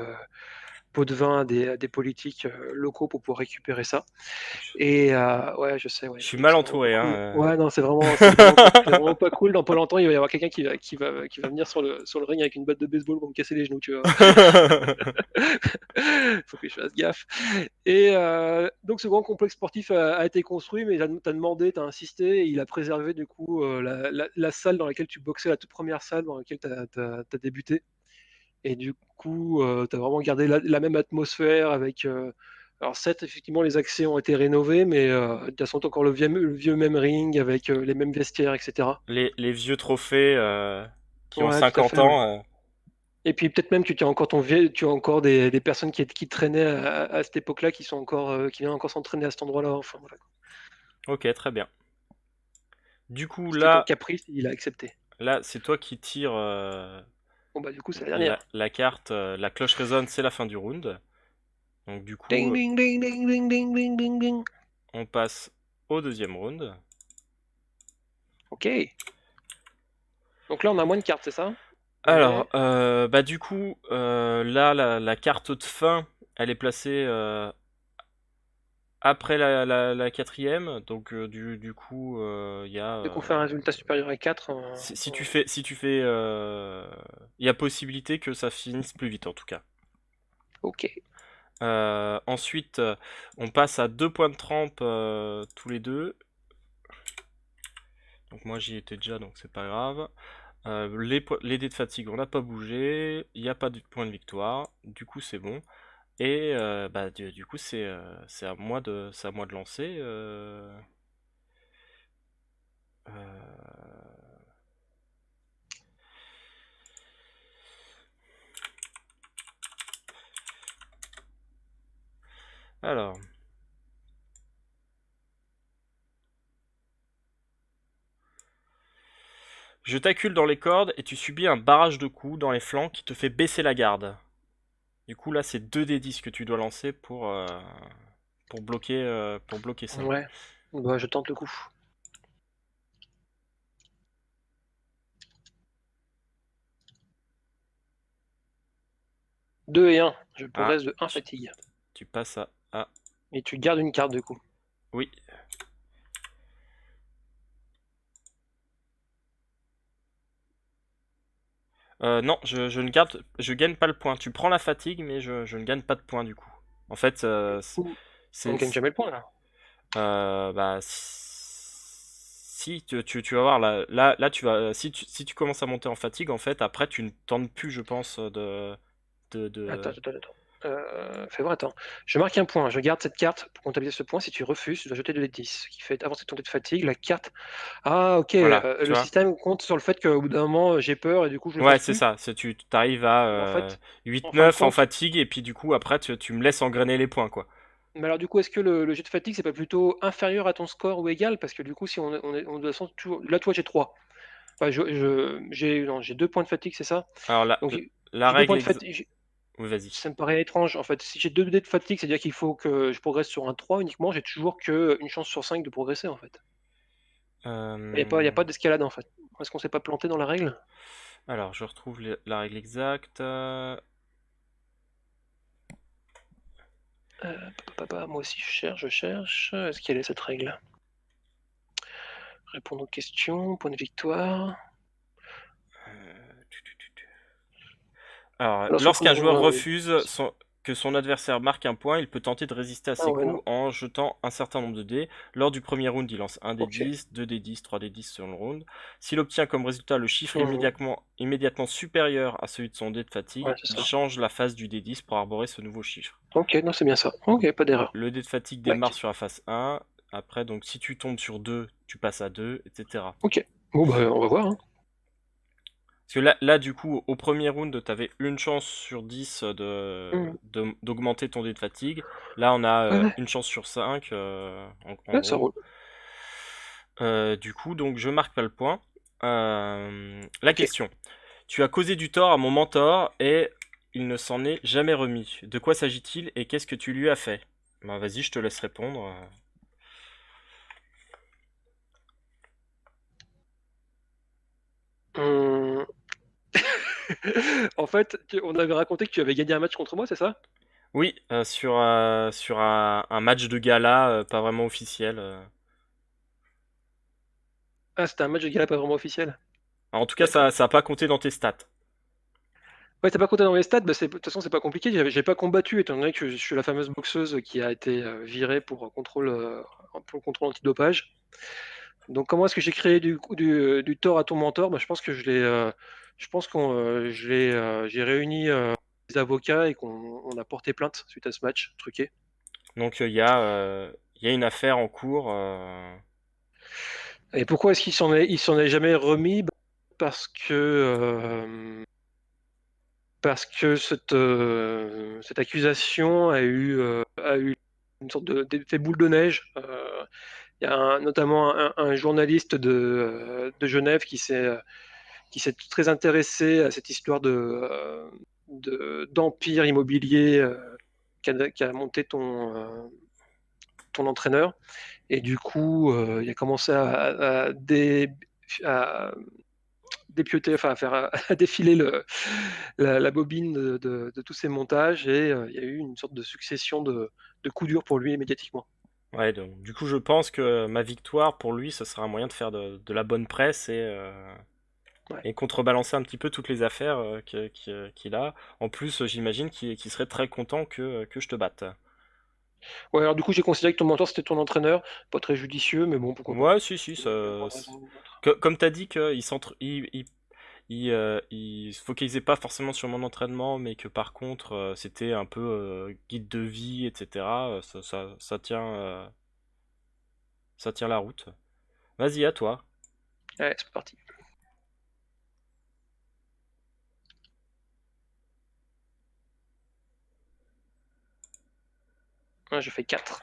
pots de vin à des politiques locaux pour pouvoir récupérer ça. Et ouais, je sais, ouais, Je suis mal c'est vraiment pas entouré, cool. hein. Ouais, non, c'est vraiment pas cool. Dans pas longtemps, il va y avoir quelqu'un qui va venir sur le ring avec une batte de baseball pour me casser les genoux, tu vois. Faut que je fasse gaffe. Et donc, ce grand complexe sportif a été construit, mais t'as demandé, t'as insisté, et il a préservé du coup la salle dans laquelle tu boxais, la toute première salle dans laquelle t'as débuté. Et du coup, tu as vraiment gardé la même atmosphère avec. Alors, certes, effectivement, les accès ont été rénovés, mais tu as encore le vieux même ring avec les mêmes vestiaires, etc. Les vieux trophées qui ont Ouais, tout à 50 fait, ouais. ans. Et puis peut-être même tu as encore des personnes qui traînaient à cette époque-là qui viennent encore s'entraîner à cet endroit-là. Enfin, voilà. Ok, très bien. Du coup, C'était ton caprice, il a accepté. là, c'est toi qui tires Bon, bah, du coup, c'est la dernière. la carte. La cloche résonne, c'est la fin du round. Donc du Ding, coup, ding, ding, ding, ding, ding, ding, ding, ding. on passe au deuxième round. Ok. Donc là, on a moins de cartes, c'est ça? Alors, Ouais. bah du coup, là, la carte de fin, elle est placée après la quatrième, donc du coup, il y a. Dès qu'on fait un résultat supérieur à 4, Si tu fais, il y a possibilité que ça finisse plus vite en tout cas. ok. Ensuite, on passe à 2 points de trempe tous les deux. Donc moi j'y étais déjà, donc c'est pas grave. Les dés de fatigue, on n'a pas bougé. Il n'y a pas de point de victoire. Du coup, c'est bon. Et bah, du coup, c'est à moi de lancer. Euh, Alors, je t'accule dans les cordes et tu subis un barrage de coups dans les flancs qui te fait baisser la garde. Du coup, là, c'est 2 des 10 que tu dois lancer pour bloquer ça. Ouais. Bah, je tente le coup. 2 et 1. Je Ah, progresse de 1 tu, fatigue. tu passes à. Et tu gardes une carte de coup. Oui. Non, je gagne pas le point. Tu prends la fatigue, mais je ne gagne pas de points du coup. En fait, Ouh. On c'est, gagne jamais le point là. bah, si tu vas voir là, si tu commences à monter en fatigue, en fait, après tu ne tentes plus, je pense, Attends, de. attends, attends. Fais voir, attends. Je marque un point. Je garde cette carte pour comptabiliser ce point. Si tu refuses, tu dois jeter 2 d10. Ce qui fait avancer ton dé de fatigue. La carte. Ah, ok. Voilà, tu Le vois. système compte sur le fait qu'au bout d'un moment, j'ai peur et du coup, je le Ouais, fasse c'est plus. ça. Tu t'arrives à Mais en fait, en fin de 8-9 en compte. fatigue, et puis du coup, après, tu me laisses engrainer les points, quoi. Mais alors, du coup, est-ce que le jet de fatigue, c'est pas plutôt inférieur à ton score ou égal? Parce que du coup, si on doit toujours. Là, toi, j'ai 3. Enfin, j'ai non, j'ai 2 points de fatigue, c'est ça? Alors, Donc, la j'ai 2 règle points de exa- fatigue. Oui, vas-y. Ça me paraît étrange. En fait, si j'ai 2 dés de fatigue, c'est-à-dire qu'il faut que je progresse sur un 3 uniquement. J'ai toujours qu'une chance sur 5 de progresser, en fait. Il y a pas Euh, d'escalade, en fait. Est-ce qu'on s'est pas planté dans la règle? Alors, je retrouve la règle exacte. Moi aussi, je cherche, je cherche. Est-ce qu'elle est cette règle? Répondre aux questions, point de victoire. Alors, Alors, lorsqu'un joueur refuse que son adversaire marque un point, il peut tenter de résister à Ah ses ouais, non. coups en jetant un certain nombre de dés. Lors du premier round, il lance 1 des Ok. 10, 2 des 10, 3 des 10 selon le round. S'il obtient comme résultat le chiffre Mhm. immédiatement supérieur à celui de son dé de Ouais, fatigue, c'est il ça. change la face du dé 10 pour arborer ce nouveau chiffre. Ok, non, c'est bien ça. Ok, pas d'erreur. Le dé de fatigue démarre Tac. sur la face 1. Après, donc, si tu tombes sur 2, tu passes à 2, etc. Ok. Bon, bah, on va voir, hein. Parce que là, du coup, au premier round, tu avais une chance sur 10 Mhm. d'augmenter ton dé de fatigue. Là, on a Ouais, ouais. une chance sur 5, en Ouais, ça gros. roule. Du coup, donc, je marque pas le point. La Ok. question. Tu as causé du tort à mon mentor et il ne s'en est jamais remis. De quoi s'agit-il et qu'est-ce que tu lui as fait? Bah, vas-y, je te laisse répondre. Hum. En fait, on avait raconté que tu avais gagné un match contre moi, c'est ça? Oui, sur un match de gala pas vraiment officiel. Ah, c'était un match de gala pas vraiment officiel. En tout cas, ça D'accord. ça a pas compté dans tes stats. Ouais, t'as pas compté dans les stats, bah de toute façon, c'est pas compliqué. J'ai pas combattu, étant donné que je suis la fameuse boxeuse qui a été virée pour contrôle antidopage. Donc, comment est-ce que j'ai créé du tort à ton mentor? Bah, je pense que je pense j'ai réuni les avocats et qu'on a porté plainte suite à ce match truqué. Donc il y a une affaire en cours. Et pourquoi est-ce qu'il s'en est jamais remis? Bah, parce que cette accusation a eu une sorte d'effet boule de neige. Il y a notamment un journaliste de Genève qui s'est très intéressé à cette histoire d'empire immobilier qu'a monté ton entraîneur. Et du coup, il a commencé à dépioter, enfin à défiler la bobine de tous ces montages et il y a eu une sorte de succession de coups durs pour lui médiatiquement. Ouais, donc du coup, je pense que ma victoire, pour lui, ce sera un moyen de faire de la bonne presse Ouais. et contrebalancer un petit peu toutes les affaires qu'il a. En plus, j'imagine qu'il serait très content que je te batte. Ouais, alors du coup, j'ai considéré que ton mentor, c'était ton entraîneur. Pas très judicieux, mais bon, pourquoi pas. Ouais, si, si, Il y a pas de raison ou autre. comme t'as dit il se focalisait pas forcément sur mon entraînement, mais que par contre, c'était un peu guide de vie, etc. Ça tient la route. Vas-y, à toi. Ouais, c'est parti. Ouais, j'ai fait 4.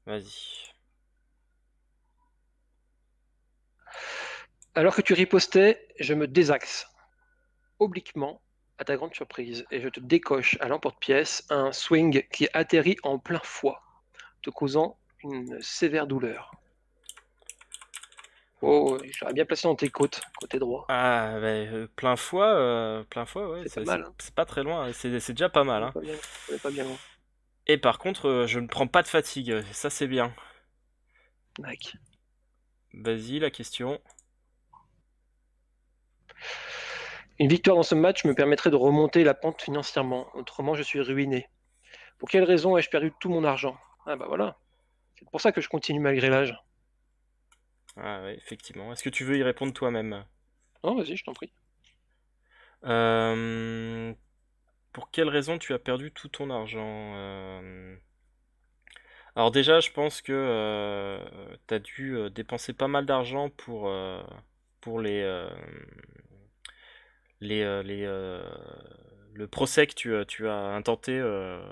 Vas-y. Alors que tu ripostais, je me désaxe obliquement, à ta grande surprise, et je te décoche à l'emporte-pièce un swing qui atterrit en plein foie, te causant une sévère douleur. Wow. Oh, je l'aurais bien placé dans tes côtes, côté droit. Ah, bah, plein foie, ouais, C'est pas mal, hein. c'est pas très loin, hein. C'est déjà pas On mal, est hein. pas bien, on est pas bien loin. Et par contre, je ne prends pas de fatigue, ça c'est bien. Mec. Vas-y, la question. Une victoire dans ce match me permettrait de remonter la pente financièrement. Autrement, je suis ruiné. Pour quelle raison ai-je perdu tout mon argent? Ah bah voilà. C'est pour ça que je continue malgré l'âge. Ah ouais, effectivement. Est-ce que tu veux y répondre toi-même? Non, vas-y, je t'en prie. Euh, pour quelle raison tu as perdu tout ton argent? Alors déjà, je pense que tu as dû dépenser pas mal d'argent pour les le procès que tu as intenté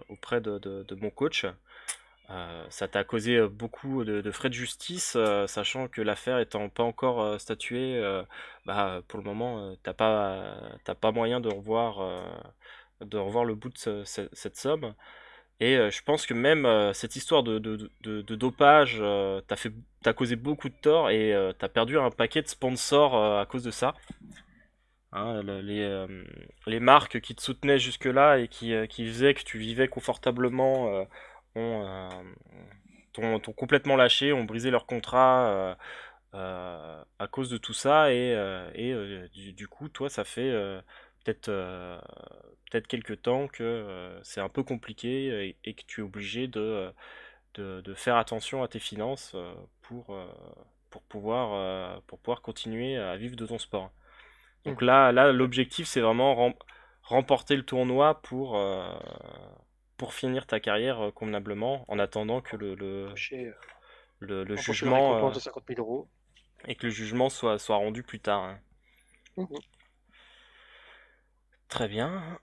auprès de mon coach. Ça t'a causé beaucoup de frais de justice, sachant que l'affaire étant pas encore statuée, bah, pour le moment, t'as pas moyen de revoir le bout de cette somme. Et je pense que même cette histoire de dopage, t'as causé beaucoup de tort et t'as perdu un paquet de sponsors à cause de ça. Hein, les marques qui te soutenaient jusque-là et qui faisaient que tu vivais confortablement ont, t'ont complètement lâché, ont brisé leur contrat à cause de tout ça et du coup, toi, ça fait peut-être peut-être quelques temps que c'est un peu compliqué et que tu es obligé de faire attention à tes finances pour pouvoir continuer à vivre de ton sport. Donc Mhm. là Ouais, l'objectif, c'est vraiment remporter le tournoi pour finir ta carrière convenablement en attendant que empocher, le empocher la jugement récompense de 50 000 euros. et que le jugement soit rendu plus tard, hein. Mhm. Très bien,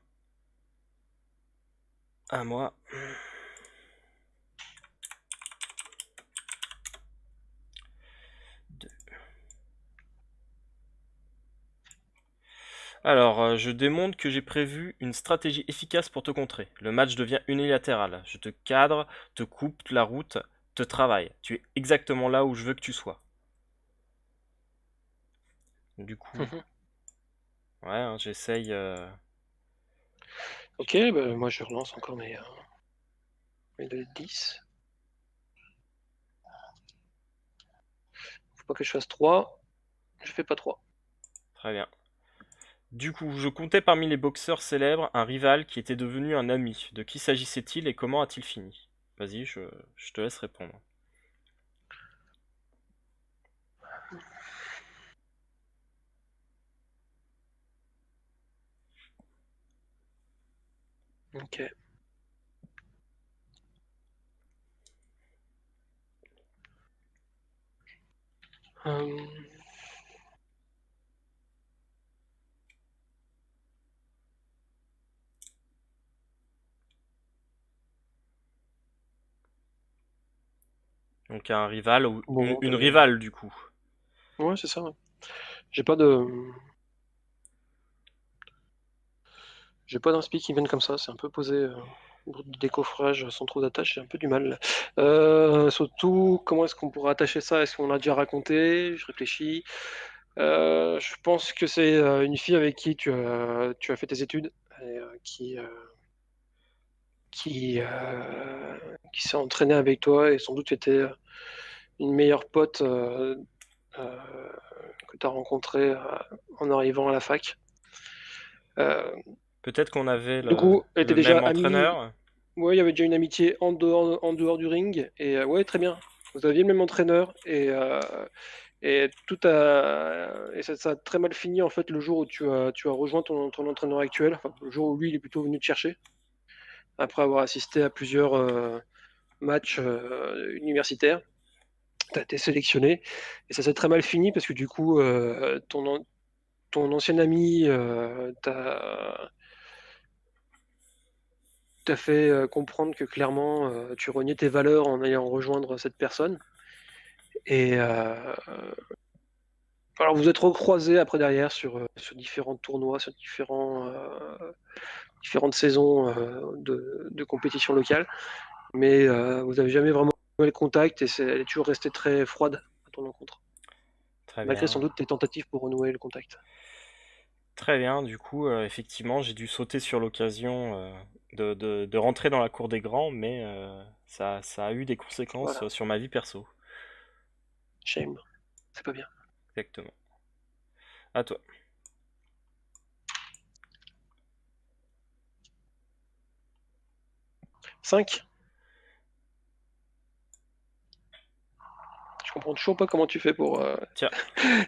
à moi. Deux. Alors, je démontre que j'ai prévu une stratégie efficace pour te contrer. Le match devient unilatéral. Je te cadre, te coupe la route, te travaille. Tu es exactement là où je veux que tu sois. Du coup, Mhm. ouais, hein, j'essaye. Ok, bah, moi je relance encore mes 10. Faut pas que je fasse 3. Je fais pas 3. Très bien. Du coup, je comptais parmi les boxeurs célèbres un rival qui était devenu un ami. De qui s'agissait-il et comment a-t-il fini? Vas-y, je te laisse répondre. Ok. Euh, Donc un rival ou bon, une ben, rivale du coup. ouais, c'est ça. Ouais. J'ai pas de, j'ai pas d'inspi qui viennent comme ça. C'est un peu posé de décoffrage sans trop d'attache. J'ai un peu du mal. Surtout, comment est-ce qu'on pourrait attacher ça? Est-ce qu'on a déjà raconté? Je réfléchis. Je pense que c'est une fille avec qui tu as fait tes études et qui s'est entraînée avec toi et sans doute était une meilleure pote euh, que tu as rencontrée en arrivant à la fac. Euh, Peut-être qu'on avait du coup, elle était le déjà même amie. entraîneur. Ouais, il y avait déjà une amitié en dehors du ring. Et ouais, très bien. Vous aviez le même entraîneur et ça a très mal fini en fait le jour où tu as rejoint ton entraîneur actuel, enfin, le jour où lui il est plutôt venu te chercher, après avoir assisté à plusieurs matchs universitaires. Tu as été sélectionné et ça s'est très mal fini parce que du coup, ton ancien ami t'a fait comprendre que clairement tu reniais tes valeurs en allant rejoindre cette personne. Et alors vous êtes recroisés après derrière sur différents tournois, sur différentes saisons de compétition locale, mais vous n'avez jamais vraiment eu le contact et elle est toujours restée très froide à ton encontre, Très malgré sans bien. doute tes tentatives pour renouer le contact. Très bien, du coup, effectivement, j'ai dû sauter sur l'occasion de rentrer dans la cour des grands, mais ça a eu des conséquences Voilà, sur ma vie perso. shame, c'est pas bien. Exactement. À toi. 5. Je comprends toujours pas comment tu fais pour. Tiens,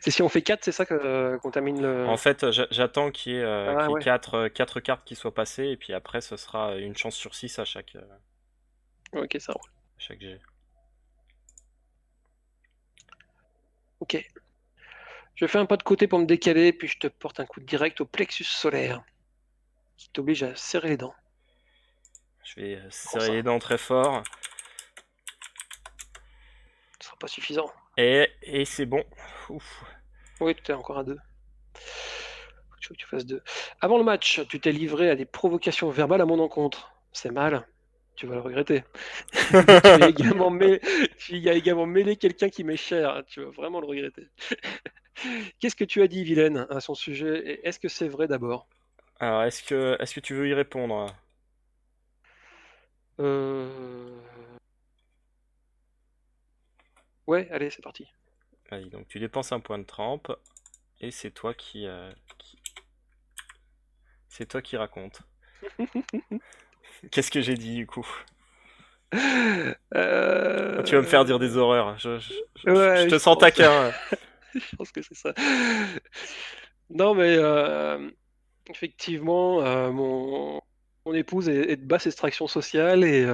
C'est si on fait 4, c'est ça qu'on termine en le. fait, j'attends Ah qu'il y ait ouais, quatre cartes qui soient passées, et puis après, ce sera une chance sur 6 ok, ça roule. à chaque jet. Ok. Je fais un pas de côté pour me décaler, puis je te porte un coup direct au plexus solaire, qui t'oblige à serrer les dents. Je vais Prends serrer ça. les dents très fort. Ce sera pas suffisant. Et c'est bon. Ouf. Oui, tu es encore à 2. Je veux que tu fasses 2. Avant le match, tu t'es livré à des provocations verbales à mon encontre. C'est mal. Tu vas le regretter. tu, es également mêlé, tu y as également mêlé quelqu'un qui m'est cher. Tu vas vraiment le regretter. Qu'est-ce que tu as dit, Vilaine, à son sujet et est-ce que c'est vrai d'abord? Alors, est-ce que tu veux y répondre? euh... Ouais, allez, c'est parti. Vas-y, donc tu dépenses un point de trempe, et c'est toi qui raconte. Qu'est-ce que j'ai dit du coup? Tu vas me faire dire des Euh... horreurs. Je Ouais, te je sens pense. taquin. Je pense que c'est ça. Non, mais effectivement, mon épouse est de basse extraction sociale et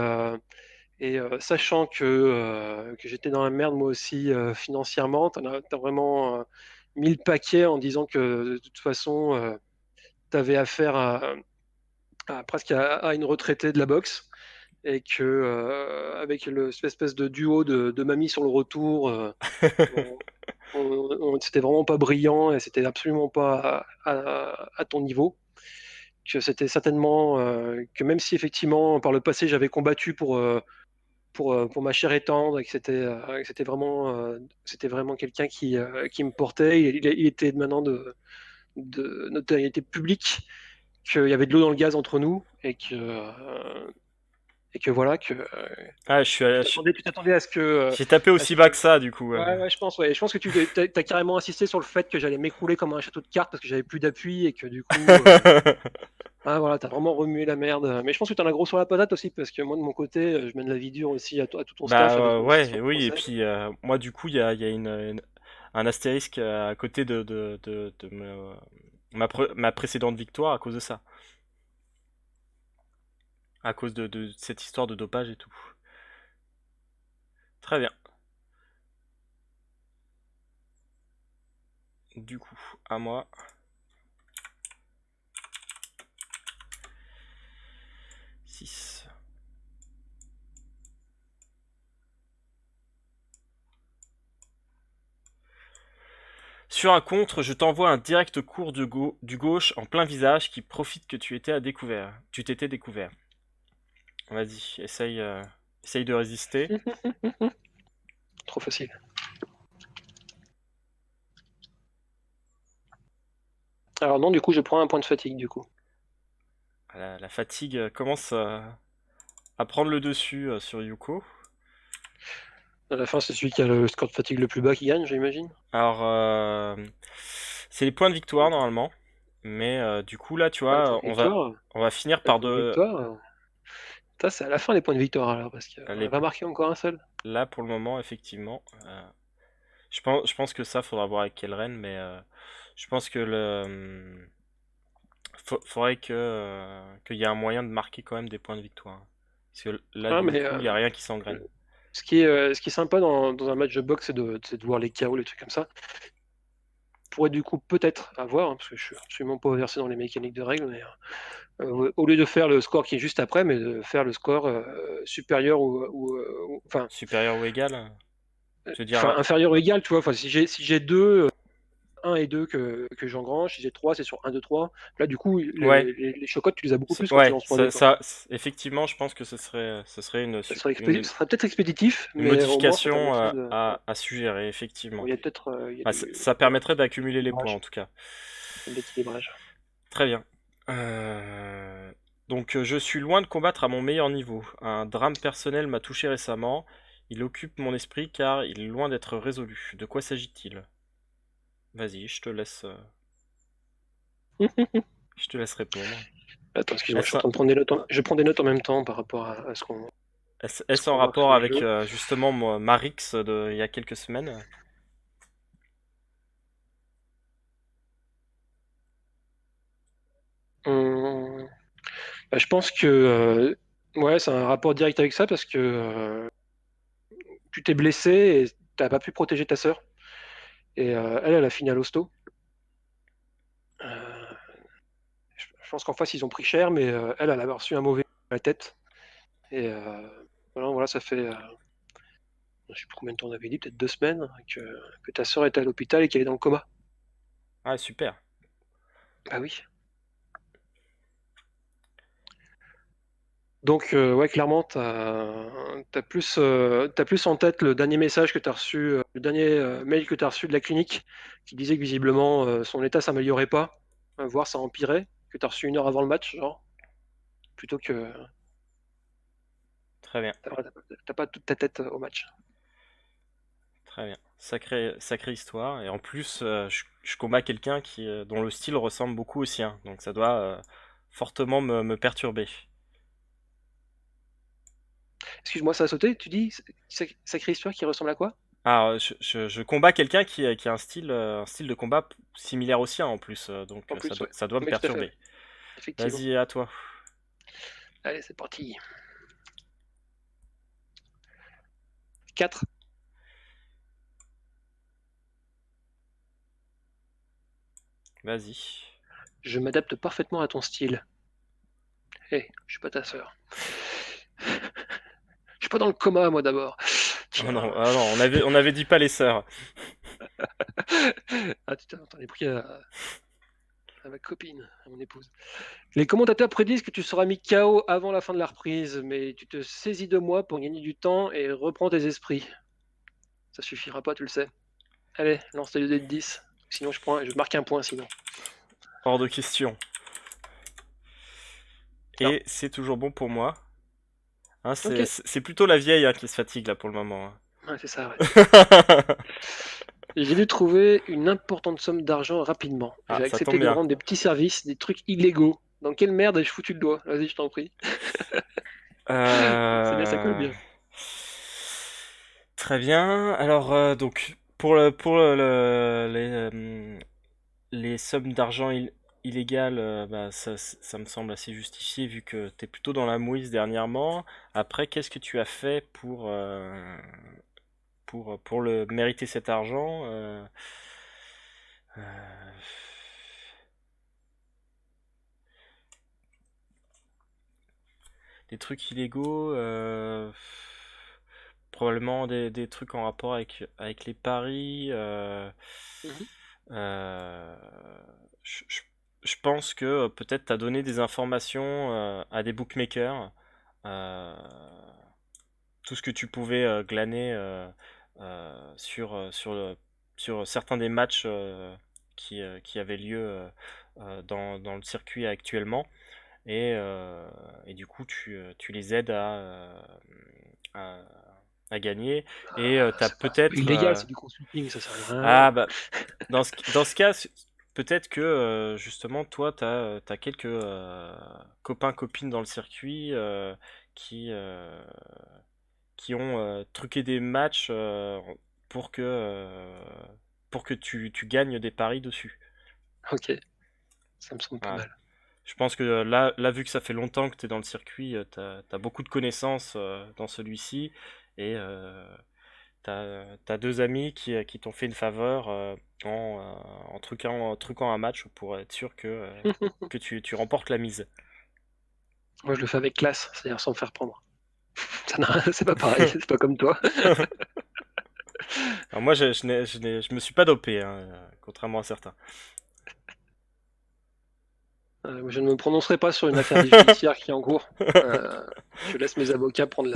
sachant que j'étais dans la merde moi aussi financièrement, t'as vraiment mis le paquet en disant que de toute façon, t'avais affaire presque à une retraitée de la boxe et que avec cette espèce de duo de mamie sur le retour, c'était vraiment pas brillant et c'était absolument pas à ton niveau. Que c'était certainement que même si effectivement par le passé j'avais combattu pour ma chère et tendre et que c'était vraiment quelqu'un qui me portait. Il était maintenant de notoriété publique qu'il y avait de l'eau dans le gaz entre nous et que voilà que Ah, tu t'attendais à ce que j'ai tapé à ce aussi que bas que ça du coup. ouais, ouais, je pense, ouais. Je pense que tu as carrément insisté sur le fait que j'allais m'écrouler comme un château de cartes parce que j'avais plus d'appui et que du coup, ah voilà, t'as vraiment remué la merde. Mais je pense que t'en as gros sur la patate aussi parce que moi de mon côté, je mène la vie dure aussi à tout ton Bah staff avec une session ouais, de oui, et procès. puis moi du coup il y a un astérisque à côté de ma précédente victoire à cause de ça. À cause de cette histoire de dopage et tout. Très bien. Du coup, à moi. 6. Sur un contre, je t'envoie un direct court du gauche en plein visage qui profite que tu étais à découvert. Tu t'étais découvert. Vas-y, essaye de résister. Trop facile. Alors non, du coup, je prends un point de fatigue, du coup. La fatigue commence à prendre le dessus sur Yuko. À la fin, c'est celui qui a le score de fatigue le plus bas qui gagne, j'imagine. Alors, c'est les points de victoire normalement. Mais du coup, là, tu Ah, les points vois, de victoire. on va finir Les par points de de. victoire. Ça, c'est à la fin les points de victoire alors, parce qu'on n'a les- pas marqué encore un seul. Là, pour le moment, effectivement. Je pense que ça, faudra voir avec Kellren, mais je pense que faudrait qu'il y ait un moyen de marquer quand même des points de victoire. Parce que là, Ah, du mais coup, il n'y a rien qui s'engraine. ce qui est sympa dans un match de boxe, c'est de voir les KO, les trucs comme ça. Pourrait du coup peut-être avoir, hein, parce que je suis absolument pas versé dans les mécaniques de règles, mais au lieu de faire le score qui est juste après, mais de faire le score supérieur enfin, Supérieur ou égal? Je veux enfin dire, inférieur ou égal, tu vois. Enfin, si j'ai deux, 1 et 2 que j'engrange, si j'ai 3, c'est sur 1, 2, 3. Là, du coup, ouais, les chocottes, tu les as beaucoup plus quand tu ouais, lances 3 dés, quoi. effectivement, je pense que ce serait Ça serait peut-être expéditif, une mais au moins ça modification permettrait de. à suggérer, Bon, effectivement. il y a peut-être Bah, ça permettrait d'accumuler les points, en l'équilibrage. tout cas. L'équilibrage. Très bien. Euh, Donc, je suis loin de combattre à mon meilleur niveau. Un drame personnel m'a touché récemment. Il occupe mon esprit car il est loin d'être résolu. De quoi s'agit-il? Vas-y, je te laisse répondre. Attends, excuse-moi, je suis Est-ce en train de prendre des notes. Je prends des notes en même temps par rapport à ce est-ce qu'on en va voir rapport sous les avec jeux. justement ma Rix de il y a quelques semaines? Hum, Bah, je pense que ouais, c'est un rapport direct avec ça parce que tu t'es blessé et t'as pas pu protéger ta sœur. Et elle a fini à l'hosto. Euh, je pense qu'en face, ils ont pris cher, mais elle a reçu un mauvais à la tête. Et voilà, ça fait, je sais plus combien de temps on avait dit, peut-être 2 semaines, que ta sœur était à l'hôpital et qu'elle est dans le coma. Ah, super. Ah oui. Donc, ouais, clairement, t'as plus en tête le dernier message que tu as reçu, le dernier mail que tu as reçu de la clinique qui disait que visiblement son état s'améliorait pas, voire ça empirait, que tu as reçu 1 heure avant le match, genre, plutôt que Très bien. t'as pas toute ta tête au match. Très bien. Sacrée histoire. Et en plus, je combats quelqu'un dont le style ressemble beaucoup au sien. Donc ça doit fortement me perturber. Excuse-moi, ça a sauté, tu dis sacrée histoire qui ressemble à quoi? Ah, je combats quelqu'un qui a un style de combat similaire au sien en plus. Donc En plus, ouais. ça doit me Oui, tout à fait, perturber. ouais. Effectivement. Vas-y, à toi. Allez, c'est parti. 4. Vas-y. Je m'adapte parfaitement à ton style. Hé, je suis pas ta sœur. Je suis pas dans le coma, moi d'abord. Oh Tiens. non, ah non, on avait dit pas les sœurs. Ah, t'en es pris à ma copine, à mon épouse. Les commentateurs prédisent que tu seras mis KO avant la fin de la reprise, mais tu te saisis de moi pour gagner du temps et reprends tes esprits. Ça suffira pas, tu le sais. Allez, lance tes 2 dés de 10. Sinon, je marque un point sinon. Hors de question. Ah, Et c'est toujours bon pour moi. Hein, ok. c'est plutôt la vieille hein, qui se fatigue là pour le moment. Ouais, c'est ça, ouais. Hein. J'ai dû trouver une importante somme d'argent rapidement. Ah, J'ai ça accepté tombe de bien. rendre des petits services, des trucs illégaux. Dans quelle merde ai-je foutu le doigt? Vas-y, je t'en prie. C'est bien, ça colle Euh, bien. Très bien. Alors, donc, les sommes d'argent illégales, bah, ça me semble assez justifié vu que tu es plutôt dans la mouise dernièrement. Après, qu'est-ce que tu as fait pour mériter cet argent? Euh, des trucs illégaux, probablement des trucs en rapport avec les paris. Mhm. Euh, je, je- je pense que peut-être tu as donné des informations à des bookmakers, euh, tout ce que tu pouvais glaner sur certains des matchs qui avaient lieu dans le circuit actuellement. Et du coup, tu les aides à, à gagner. Et tu as C'est pas peut-être... illégal, c'est du consulting, ça sert à rien à ah, voir. bah, dans ce cas, peut-être que justement, toi, tu as quelques copains, copines dans le circuit qui, euh, qui ont truqué des matchs pour que, euh, pour que tu gagnes des paris dessus. Ok, ça me semble pas Voilà. mal. Je pense que là, vu que ça fait longtemps que tu es dans le circuit, tu as beaucoup de connaissances dans celui-ci. Et t'as deux amis qui t'ont fait une faveur en truquant un match pour être sûr que tu remportes la mise. Moi, je le fais avec classe, c'est-à-dire sans me faire prendre. C'est pas pareil, c'est pas comme toi. Alors moi, je me suis pas dopé, hein, contrairement à certains. Je ne me prononcerai pas sur une affaire judiciaire qui est en cours. Euh, je laisse mes avocats prendre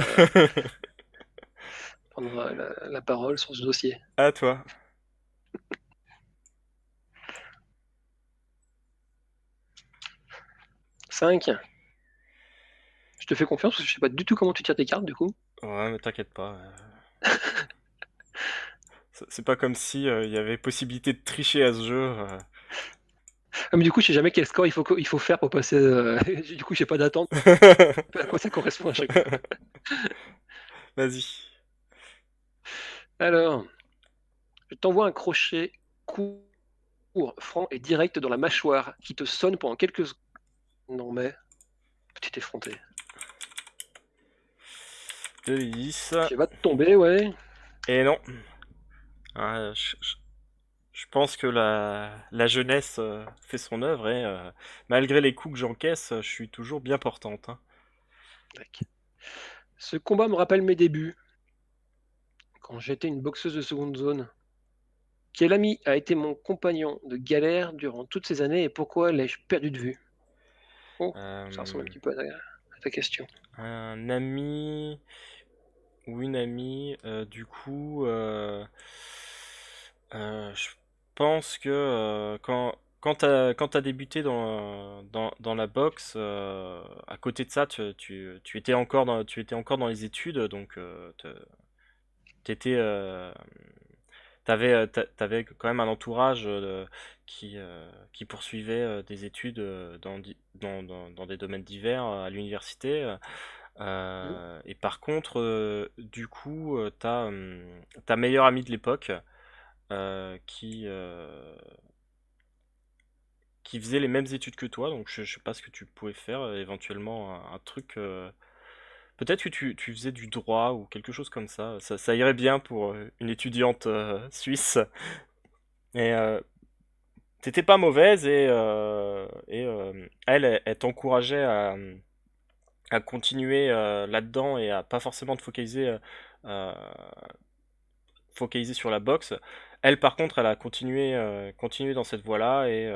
la parole sur ce dossier. À toi. 5. Je te fais confiance parce que je sais pas du tout comment tu tires tes cartes du coup. Ouais, mais t'inquiète pas. C'est pas comme si il y avait possibilité de tricher à ce jeu. Ah, mais du coup, je sais jamais quel score il faut faire pour passer. Du coup, je sais pas d'attente. À quoi ça correspond à chaque fois. Vas-y. Alors, je t'envoie un crochet court, franc et direct dans la mâchoire qui te sonne pendant quelques secondes. Non mais, petit effronté. 2 Qui va te tomber, ouais. Et non. Ah, je pense que la jeunesse fait son œuvre et malgré les coups que j'encaisse, je suis toujours bien portante, hein. Tac. Ce combat me rappelle mes débuts, quand j'étais une boxeuse de seconde zone. Quel ami a été mon compagnon de galère durant toutes ces années et pourquoi l'ai-je perdu de vue? Oh, ça ressemble un Euh, petit peu à ta question. un ami ou une amie, du coup, je pense que quand t'as débuté dans la boxe, à côté de ça, tu étais encore dans les études, donc t'étais, t'avais quand même un entourage qui poursuivait des études dans des domaines divers à l'université. Hmm. Et par contre, du coup, t'as ta meilleure amie de l'époque qui faisait les mêmes études que toi, donc je sais pas ce que tu pouvais faire, éventuellement un truc. Peut-être que tu faisais du droit ou quelque chose comme ça. Ça irait bien pour une étudiante suisse. Et t'étais pas mauvaise et elle t'encourageait à continuer là-dedans et à pas forcément te euh, focaliser sur la boxe. Elle, par contre, elle a continué dans cette voie-là et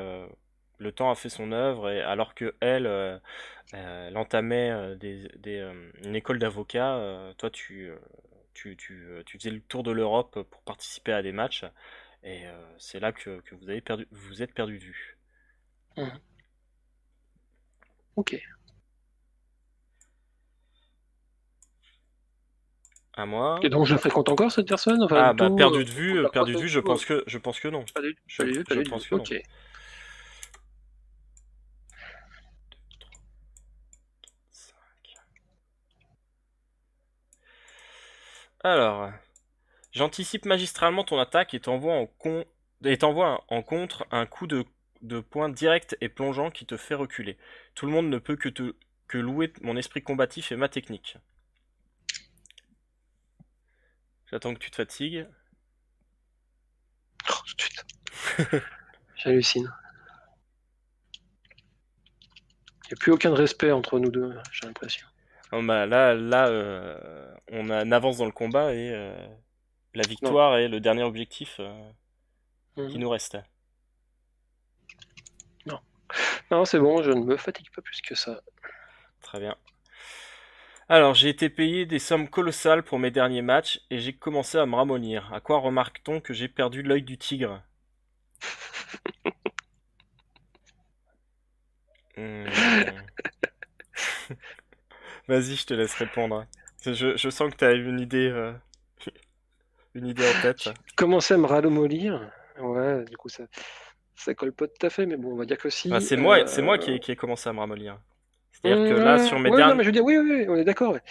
le temps a fait son œuvre. Et alors que elle entamait une école d'avocat, toi, tu faisais le tour de l'Europe pour participer à des matchs. Et c'est là que vous êtes perdu de vue. Mhm. Ok. À moi. Et donc je la fréquente encore cette personne? Enfin, Ah bah tout, on se la croise perdu de et vue, tout. je pense que non. Pas Je du tout. pense que non. Ok. Alors, j'anticipe magistralement ton attaque et t'envoie en contre un coup de poing direct et plongeant qui te fait reculer. Tout le monde ne peut que louer mon esprit combatif et ma technique. J'attends que tu te fatigues. Oh, tout de suite. J'hallucine. Il n'y a plus aucun respect entre nous deux, j'ai l'impression. Non, bah on avance dans le combat et la Non. victoire est le dernier objectif qui Mhm. nous reste. Non. Non, c'est bon, je ne me fatigue pas plus que ça. Très bien. Alors, j'ai été payé des sommes colossales pour mes derniers matchs et j'ai commencé à me ramollir. À quoi remarque-t-on que j'ai perdu l'œil du tigre? Hmm. Vas-y, je te laisse répondre. Je sens que tu as une idée en tête. Tu commençais à me ramollir. Ouais, du coup, ça colle pas tout à fait, mais bon, on va dire que Ah, si. c'est moi qui ai commencé à me ramollir. C'est-à-dire que là, sur mes Ouais, non, derniers... mais je veux dire, oui, oui, oui, on est d'accord. Ouais.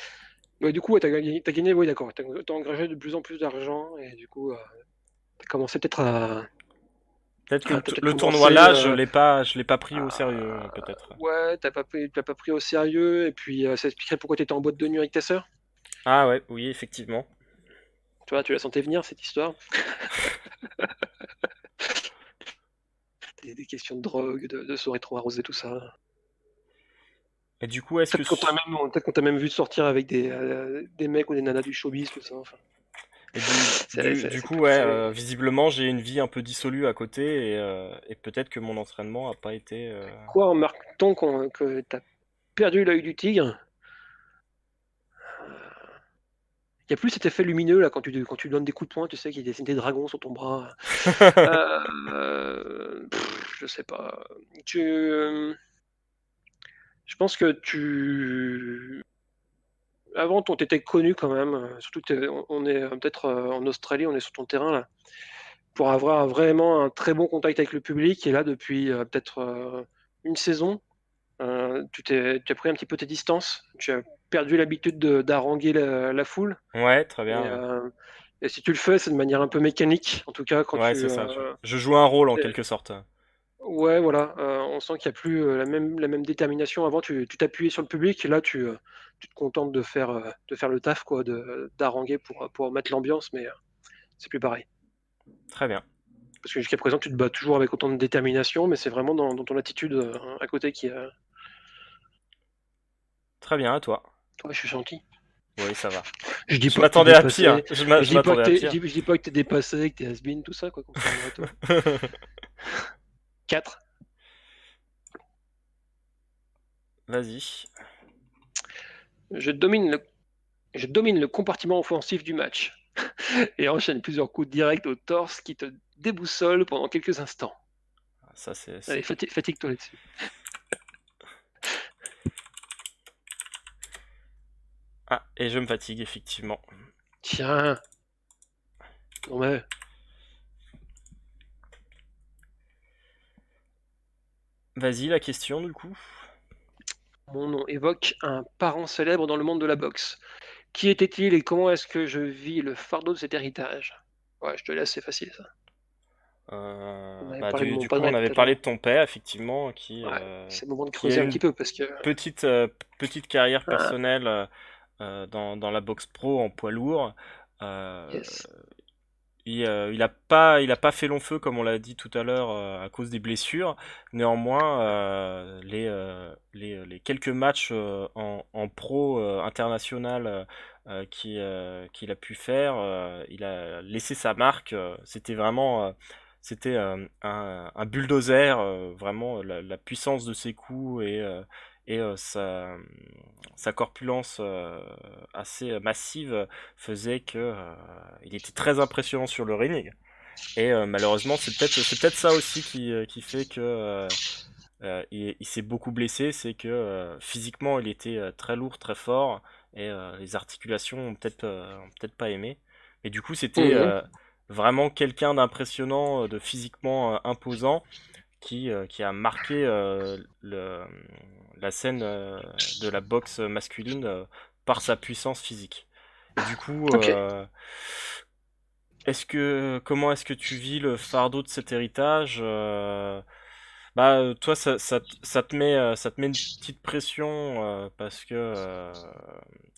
Ouais, du coup, ouais, t'as gagné, oui, d'accord. T'as engagé de plus en plus d'argent, et du coup, t'as commencé peut-être Peut-être que t'as peut-être le tournoi commencé. là, je l'ai pas pris au sérieux, peut-être. Ouais, t'as pas pris au sérieux, et puis ça expliquerait pourquoi t'étais en boîte de nuit avec ta sœur. Ah ouais, oui, effectivement. Tu vois, tu la sentais venir, cette histoire. Des questions de drogue, de soirées trop arrosées, tout ça. Et du coup, est-ce que... Peut-être qu'on t'a même vu sortir avec des mecs ou des nanas du showbiz, tout ça. Enfin, Et du coup, ouais, c'est visiblement, j'ai une vie un peu dissolue à côté et peut-être que mon entraînement a pas été... quoi, remarque-t-on que t'as perdu l'œil du tigre? Il y a plus cet effet lumineux là quand tu donnes des coups de poing, tu sais qu'il dessine des dragons sur ton bras. Je sais pas. Tu, je pense que avant, t'étais connu quand même. Surtout que on est peut-être en Australie, on est sur ton terrain là, pour avoir vraiment un très bon contact avec le public. Et là, depuis peut-être une saison, tu as pris un petit peu tes distances. Tu as perdu l'habitude d'haranguer la foule. Ouais, très Et, bien. et si tu le fais, c'est de manière un peu mécanique. En tout cas, quand Ouais, c'est ça. Je joue un rôle en quelque sorte. ouais, voilà, on sent qu'il n'y a plus la même détermination. Avant, tu t'appuyais sur le public. Là, tu te contentes de faire le taf, quoi, d'haranguer pour mettre l'ambiance, mais c'est plus pareil. Très bien. Parce que jusqu'à présent, tu te bats toujours avec autant de détermination, mais c'est vraiment dans ton attitude à côté qui est. Très bien, à toi. Ouais, je suis gentil. Oui, ça va. Je dis Je pas que t'es m'attendais à pire. dépassé. Je Je dis pas que m'attendais à pire. je dis pas que t'es dépassé, que t'es has-been, tout ça, quoi, contrairement à toi. 4. Vas-y. Je domine le, je domine le compartiment offensif du match et enchaîne plusieurs coups directs au torse qui te déboussolent pendant quelques instants. Ça, c'est... Allez, fatigue-toi là-dessus. Ah, et je me fatigue, effectivement. Tiens, non mais, Vas-y, la question, du coup. mon nom évoque un parent célèbre dans le monde de la boxe. Qui était-il et comment est-ce que je vis le fardeau de cet héritage? Ouais, je te laisse, c'est facile ça. On avait parlé de mon Du coup, on padré avait tout à parlé de l'heure. ton père, effectivement, Ouais, c'est le moment de qui a creuser un une petit peu parce que. petite, petite carrière Ah, personnelle dans la boxe pro en poids lourd. Euh, yes. il a pas fait long feu, comme on l'a dit tout à l'heure, à cause des blessures. Néanmoins, les quelques matchs en pro international qu'il a pu faire, il a laissé sa marque. C'était un bulldozer, vraiment la puissance de ses coups et sa corpulence assez massive faisait que il était très impressionnant sur le ring. Et malheureusement, c'est peut-être ça aussi qui fait que il s'est beaucoup blessé, c'est que physiquement il était très lourd, très fort, et les articulations ont peut-être pas aimé. Mais du coup, c'était Mhm. vraiment quelqu'un d'impressionnant, de physiquement imposant, qui a marqué la scène de la boxe masculine par sa puissance physique. Et du coup, Ok. comment est-ce que tu vis le fardeau de cet héritage? Toi, ça te met une petite pression parce que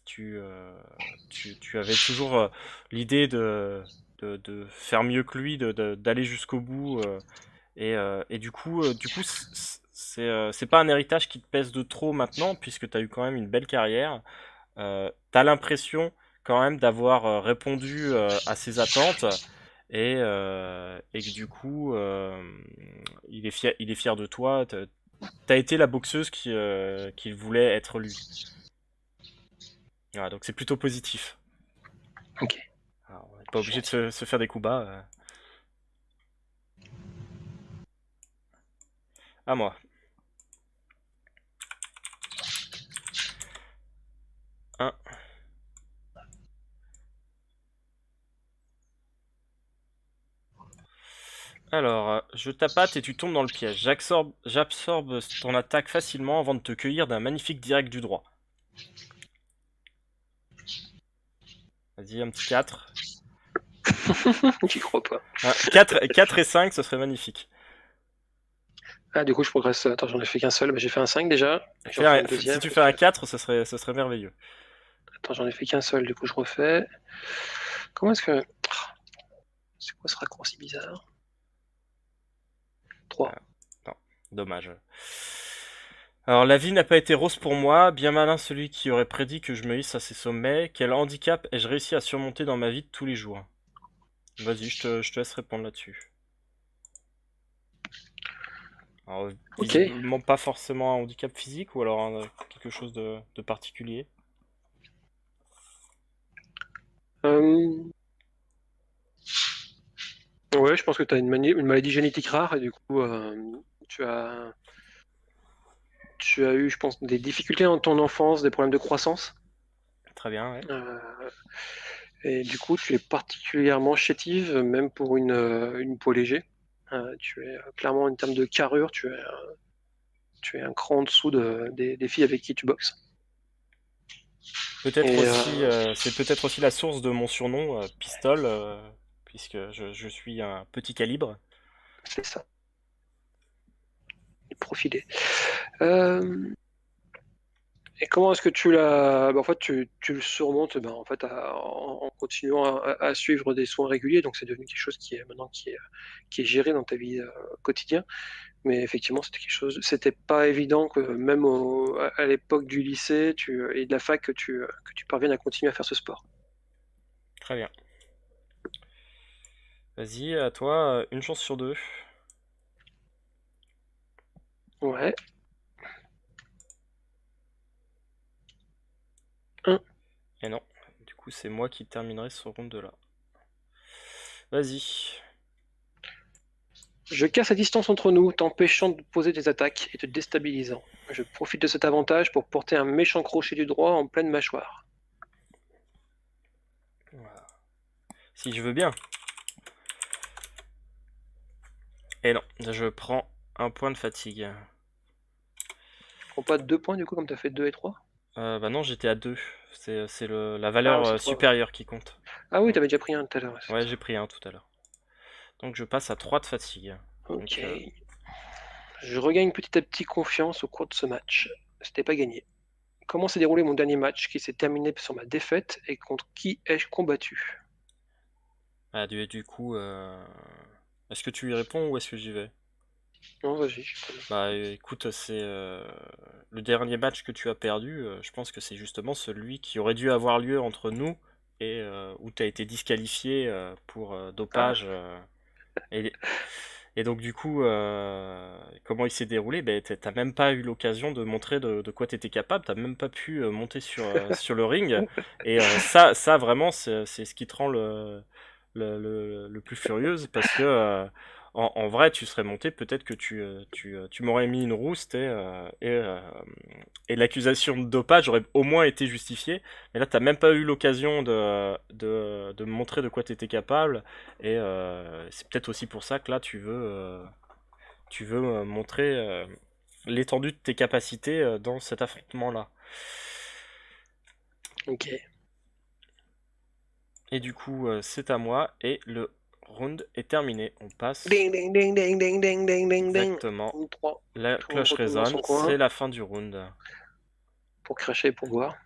tu, euh, tu avais toujours l'idée de faire mieux que lui, d'aller jusqu'au bout. Et du coup, c'est pas un héritage qui te pèse de trop maintenant, puisque tu as eu quand même une belle carrière. T'as l'impression quand même d'avoir répondu à ses attentes et que du coup, il est fier de toi. T'as été la boxeuse qu'il voulait être lui. Voilà, donc c'est plutôt positif. Ok. Alors, on n'est pas obligé de se faire des coups bas. À moi. Alors, je tapate et tu tombes dans le piège. J'absorbe ton attaque facilement avant de te cueillir d'un magnifique direct du droit. Vas-y, un petit 4. J'y crois pas. 4 et 5, ce serait magnifique. Ah, du coup, je progresse. Attends, j'en ai fait qu'un seul, mais j'ai fait un 5 déjà. J'en fais un Si deuxième. tu fais un 4, ce serait merveilleux. Attends, j'en ai fait qu'un seul, du coup, je refais. Comment est-ce que. C'est quoi ce raccourci bizarre? 3. Non, dommage. Alors, la vie n'a pas été rose pour moi. Bien malin celui qui aurait prédit que je me hisse à ces sommets. Quel handicap ai-je réussi à surmonter dans ma vie de tous les jours? Vas-y, je te laisse répondre là-dessus. Alors, Ok. visiblement pas forcément un handicap physique ou alors quelque chose de particulier. Euh, Ouais, je pense que tu as une maladie génétique rare et du coup, tu as, tu as eu, je pense, des difficultés dans ton enfance, des problèmes de croissance. Très bien, ouais. Euh, et du coup, tu es particulièrement chétive, même pour une poids léger. Tu es clairement, en termes de carrure, tu es un cran en dessous des filles avec qui tu boxes. Peut-être Et aussi, c'est peut-être aussi la source de mon surnom, Pistole, puisque je suis un petit calibre. c'est ça, profilé. Euh, Et comment est-ce que tu l'as. Bah, en fait, tu le surmontes bah, en fait, en continuant à suivre des soins réguliers. Donc, c'est devenu quelque chose qui est maintenant qui est géré dans ta vie quotidienne. Mais effectivement, c'était quelque chose. C'était pas évident que même à l'époque du lycée et de la fac que tu parviennes à continuer à faire ce sport. Très bien. Vas-y, à toi, une chance sur deux. Ouais. Un. Et non, du coup, c'est moi qui terminerai ce round-là. Vas-y. Je casse la distance entre nous, t'empêchant de poser des attaques et te déstabilisant. Je profite de cet avantage pour porter un méchant crochet du droit en pleine mâchoire. Voilà. Si je veux bien. Et non, je prends un point de fatigue. Tu prends pas 2 points du coup, comme t'as fait 2 et 3. Bah non, j'étais à 2. C'est la Ah valeur oui, c'est 3. supérieure qui compte. Ah oui, Donc, t'avais déjà pris un tout à l'heure, ouais, c'est ouais, ça. j'ai pris un tout à l'heure. Donc je passe à 3 de fatigue. Ok. Donc, Je regagne petit à petit confiance au cours de ce match. C'était pas gagné. Comment s'est déroulé mon dernier match qui s'est terminé sur ma défaite et contre qui ai-je combattu? du coup, est-ce que tu y réponds ou est-ce que j'y vais? Non, vas-y, je sais Bah écoute, c'est le dernier match que tu as perdu. Je pense que c'est justement celui qui aurait dû avoir lieu entre nous et où tu as été disqualifié pour pas. dopage. Et, et donc du coup, comment il s'est déroulé? Ben, t'as même pas eu l'occasion de montrer de quoi tu étais capable. T'as même pas pu monter sur le ring. Et ça vraiment, c'est ce qui te rend le plus furieuse parce que en vrai, tu serais monté, peut-être que tu m'aurais mis une rouste et l'accusation de dopage aurait au moins été justifiée. Mais là, t'as même pas eu l'occasion de me montrer de quoi tu étais capable. Et c'est peut-être aussi pour ça que là, tu veux montrer l'étendue de tes capacités dans cet affrontement-là. Ok. Et du coup, c'est à moi et le round est terminé. On passe Ding, ding, ding, ding, ding, ding, ding, ding, ding. exactement. 3. La Tout le monde cloche retourne dans résonne, son coin c'est la fin du round. pour cracher et pour boire,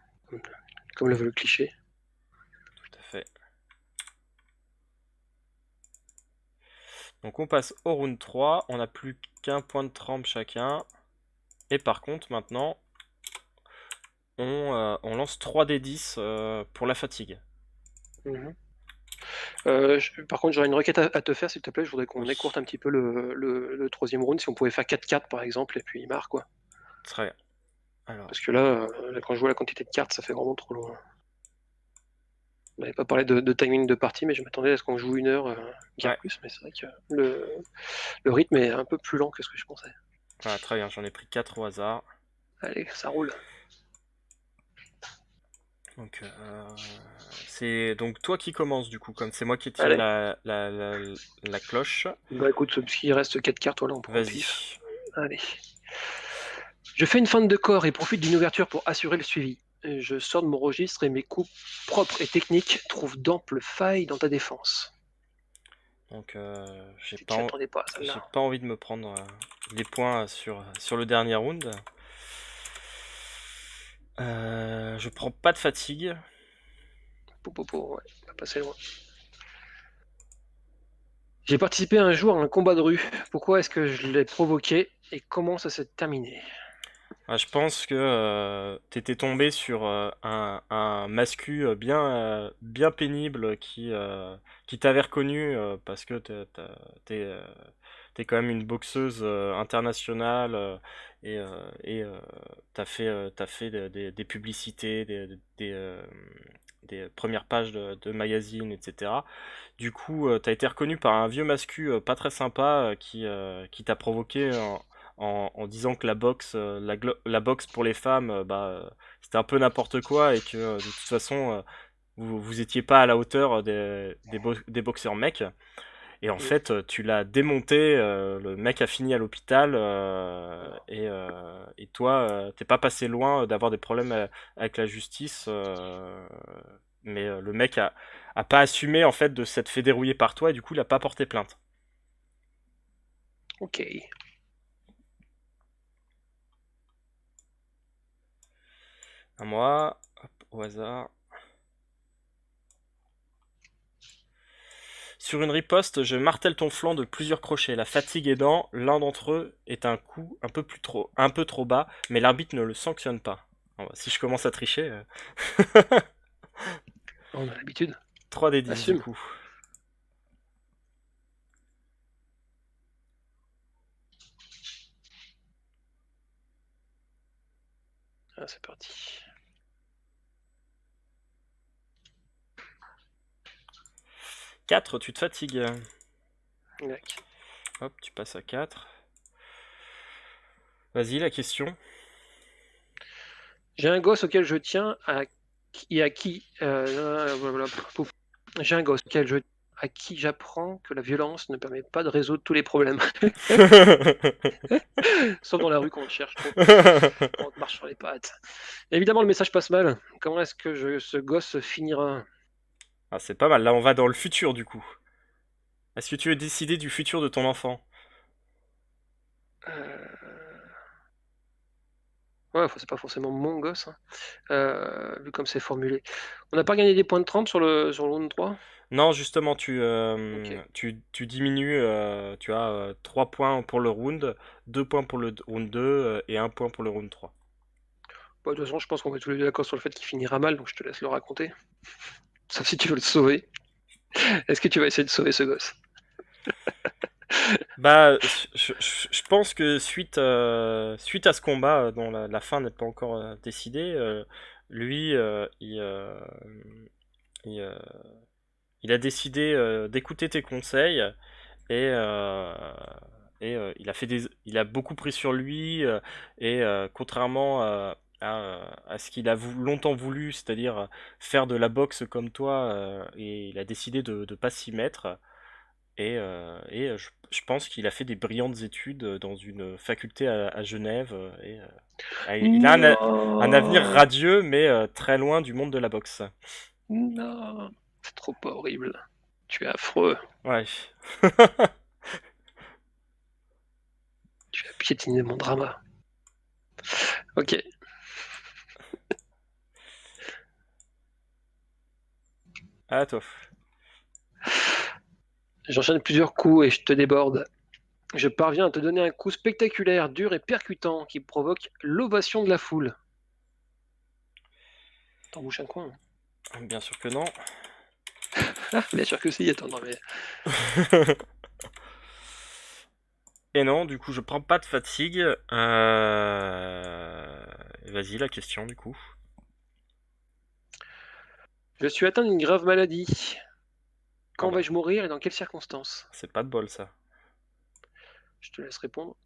comme le veut le cliché. Tout à fait. Donc on passe au round 3. On n'a plus qu'un point de trempe chacun. Et par contre, maintenant, on lance 3d10 pour la fatigue. Mhm. Par contre, j'aurais une requête à te faire, s'il te plaît. Je voudrais qu'on Oui, écourte un petit peu le troisième round, si on pouvait faire 4-4 par exemple, et puis il marque quoi. très bien. Alors, Parce que là, quand je vois la quantité de cartes, ça fait vraiment trop loin. On n'avait pas parlé de timing de partie, mais je m'attendais à ce qu'on joue 1 heure, bien ouais, plus. Mais c'est vrai que le rythme est un peu plus lent que ce que je pensais. voilà, très bien, j'en ai pris 4 au hasard. Allez, ça roule. Donc, c'est donc toi qui commence du coup, comme c'est moi qui ai tiré Allez. la cloche. Bah écoute, puisqu'il reste 4 cartes, voilà, on prend au pif. Vas-y. Allez. Je fais une feinte de corps et profite d'une ouverture pour assurer le suivi. Je sors de mon registre et mes coups propres et techniques trouvent d'amples failles dans ta défense. Donc, Tu t'y attendais pas, j'ai celle-là. pas envie de me prendre des points sur le dernier round. Je prends pas de fatigue. Ouais, pas passer loin. J'ai participé un jour à un combat de rue. Pourquoi est-ce que je l'ai provoqué et comment ça s'est terminé? Je pense que t'étais tombé sur un mascu bien pénible qui t'avait reconnu parce que t'es, euh, t'es quand même une boxeuse internationale et t'as fait des publicités, des premières pages de magazines, etc. Du coup, t'as été reconnu par un vieux mascu pas très sympa qui t'a provoqué en disant que la boxe pour les femmes, c'était un peu n'importe quoi et que de toute façon, vous étiez pas à la hauteur des boxeurs mecs. Et en fait, tu l'as démonté, le mec a fini à l'hôpital et toi, t'es pas passé loin d'avoir des problèmes avec la justice. Mais le mec a pas assumé en fait de s'être fait dérouiller par toi et du coup il a pas porté plainte. Ok. À moi, hop, au hasard. Sur une riposte, je martèle ton flanc de plusieurs crochets. La fatigue aidant, l'un d'entre eux est un coup un peu trop bas, mais l'arbitre ne le sanctionne pas. Bon, bah, si je commence à tricher, On a l'habitude. 3 des 10 du Assume. coup. Ah, c'est parti. 4, tu te fatigues. D'accord. Hop, tu passes à 4. Vas-y, la question. J'ai un gosse auquel je tiens et à qui blablabla. J'ai un gosse à qui j'apprends que la violence ne permet pas de résoudre tous les problèmes. Sauf dans la rue quand on te cherche trop, quand on te marche sur les pattes. Évidemment, le message passe mal. Comment est-ce que ce gosse finira? Ah, c'est pas mal, là on va dans le futur du coup. Est-ce que tu veux décider du futur de ton enfant? Euh, Ouais, enfin, c'est pas forcément mon gosse, hein, vu comme c'est formulé. On n'a pas gagné des points de 30 sur le round 3? Non, justement, Ok. tu diminues, tu as 3 points pour le round, 2 points pour le round 2 et 1 point pour le round 3. Bon, de toute façon, je pense qu'on est tous les deux d'accord sur le fait qu'il finira mal, donc je te laisse le raconter. Sauf si tu veux le sauver. Est-ce que tu vas essayer de sauver ce gosse? Bah, je pense que suite à ce combat, dont la fin n'est pas encore décidée, lui, il, euh, il a décidé d'écouter tes conseils et, euh, il a beaucoup pris sur lui contrairement à ce qu'il a longtemps voulu, c'est-à-dire faire de la boxe comme toi, et il a décidé de ne pas s'y mettre. Je pense qu'il a fait des brillantes études dans une faculté à Genève. Il a un avenir Non, radieux, mais très loin du monde de la boxe. non, c'est trop pas horrible. Tu es affreux. Ouais. Tu as piétiné mon drama. Ok, À toi. j'enchaîne plusieurs coups et je te déborde. Je parviens à te donner un coup spectaculaire, dur et percutant qui provoque l'ovation de la foule. T'en bouches un coin. Bien sûr que non. Ah, bien sûr que si, attends, non mais. Et non, du coup, je prends pas de fatigue. Vas-y, la question, du coup. Je suis atteint d'une grave maladie. Ah Quand bah, vais-je mourir et dans quelles circonstances? c'est pas de bol, ça. Je te laisse répondre.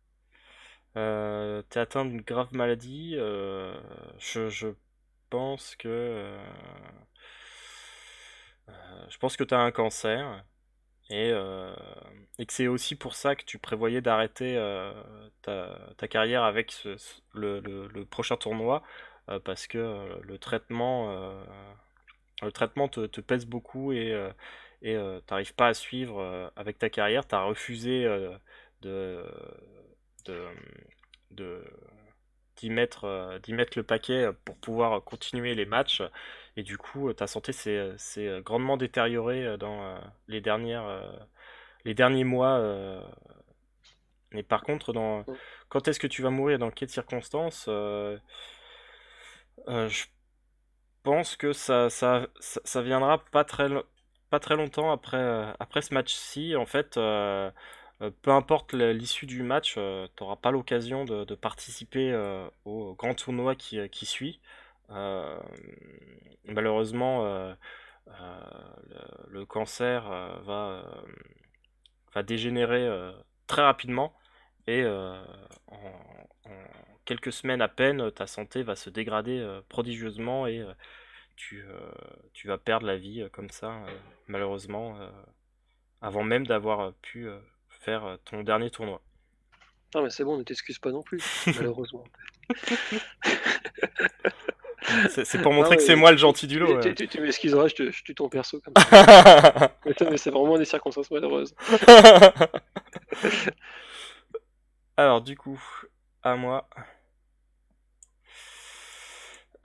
T'es atteint d'une grave maladie. Je pense que je pense que tu as un cancer et, euh, et que c'est aussi pour ça que tu prévoyais d'arrêter ta carrière avec le prochain tournoi parce que le traitement te pèse beaucoup et t'arrives pas à suivre avec ta carrière. Tu as refusé de, de, de, d'y mettre le paquet pour pouvoir continuer les matchs. Et du coup, ta santé s'est grandement détériorée dans les derniers mois. Mais par contre, quand est-ce que tu vas mourir, dans quelles circonstances je pense que ça viendra pas très longtemps après, après ce match-ci. En fait, peu importe l'issue du match, tu n'auras pas l'occasion de participer au grand tournoi qui suit. Euh, Malheureusement, euh, le cancer va dégénérer très rapidement et en quelques semaines à peine, ta santé va se dégrader prodigieusement et tu, euh, tu vas perdre la vie comme ça, malheureusement, avant même d'avoir pu faire ton dernier tournoi. Non, mais c'est bon, ne t'excuse pas non plus, malheureusement. C'est pour Non, montrer que c'est mais moi le gentil du lot. tu m'excuseras, je tue ton perso comme ça. Mais c'est vraiment des circonstances malheureuses. Alors, du coup, à moi.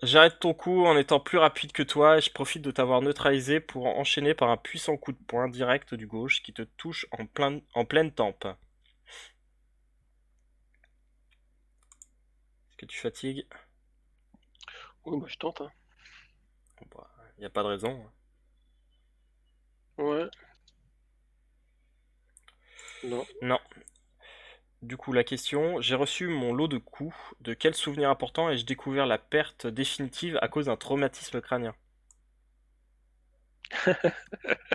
J'arrête ton coup en étant plus rapide que toi et je profite de t'avoir neutralisé pour enchaîner par un puissant coup de poing direct du gauche qui te touche en pleine tempe. Est-ce que tu fatigues? Oui, bah je tente, hein. Bon, bah, y a pas de raison. Ouais, non. Non. Du coup, la question, j'ai reçu mon lot de coups. De quel souvenir important ai-je découvert la perte définitive à cause d'un traumatisme crânien?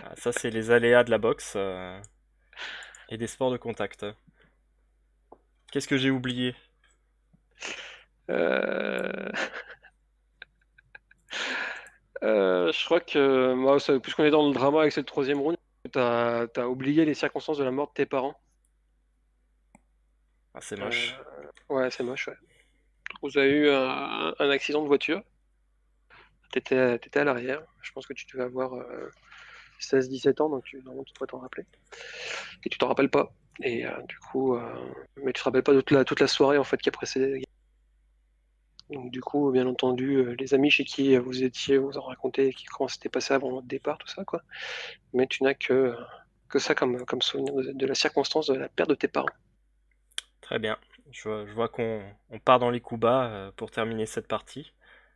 Ah, ça, c'est les aléas de la boxe et des sports de contact. Qu'est-ce que j'ai oublié? Euh... je crois que, moi, puisqu'on est dans le drama avec cette troisième round, t'as oublié les circonstances de la mort de tes parents. Ah, c'est Euh, moche. ouais, c'est moche, ouais. Vous avez eu un accident de voiture. T'étais à l'arrière. Je pense que tu devais avoir 16-17 ans, donc normalement tu pourrais t'en rappeler. Et tu t'en rappelles pas. Et du coup, mais tu te rappelles pas toute la soirée en fait qui a précédé. Donc du coup, bien entendu, les amis chez qui vous étiez vous en raconté comment c'était passé avant votre départ, tout ça, quoi. Mais tu n'as que ça comme souvenir de la circonstance de la perte de tes parents. Très bien. Je vois qu'on part dans les coups bas pour terminer cette partie.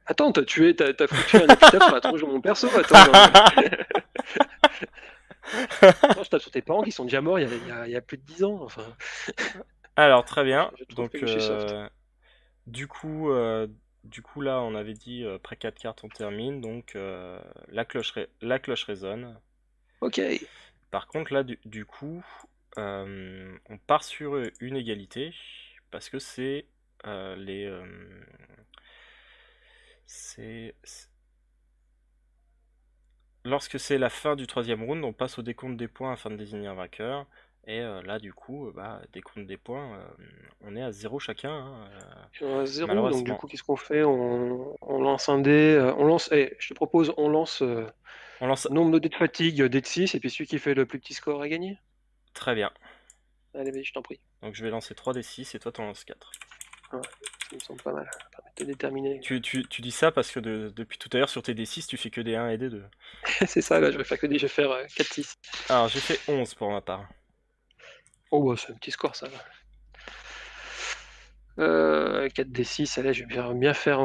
Attends, t'as foutu un épitaphe sur la tronche de mon perso, attends, non, mais... Non, je tape sur tes parents qui sont déjà morts il y a plus de 10 ans, enfin. Alors, très bien. Je trouve que Donc, je suis soft. du coup, euh, du coup, là, on avait dit après 4 cartes, on termine. Donc, la cloche résonne. Ok. Par contre, là, du coup, on part sur une égalité parce que c'est les. C'est- Lorsque c'est la fin du troisième round, on passe au décompte des points afin de désigner un vainqueur. Et là, du coup, bah, décompte des points, on est à zéro chacun, hein, Il y en a zéro, donc du malheureusement. coup, qu'est-ce qu'on fait? On lance un dé. On lance. Je te propose, on lance On lance nombre de dés de fatigue, dés de 6, et puis celui qui fait le plus petit score a gagné. très bien. Allez, vas-y, je t'en prie. Donc je vais lancer 3d6 et toi t'en lances 4. Ouais, ça me semble pas mal. Ça permet de déterminer. Tu dis ça parce que depuis tout à l'heure sur tes d6, tu fais que des 1 et des 2. C'est ça, là, je vais faire que des. Je vais faire 4-6. Alors j'ai fait 11 pour ma part. Oh, bah, c'est un petit score, ça va. 4d6, allez, je vais bien faire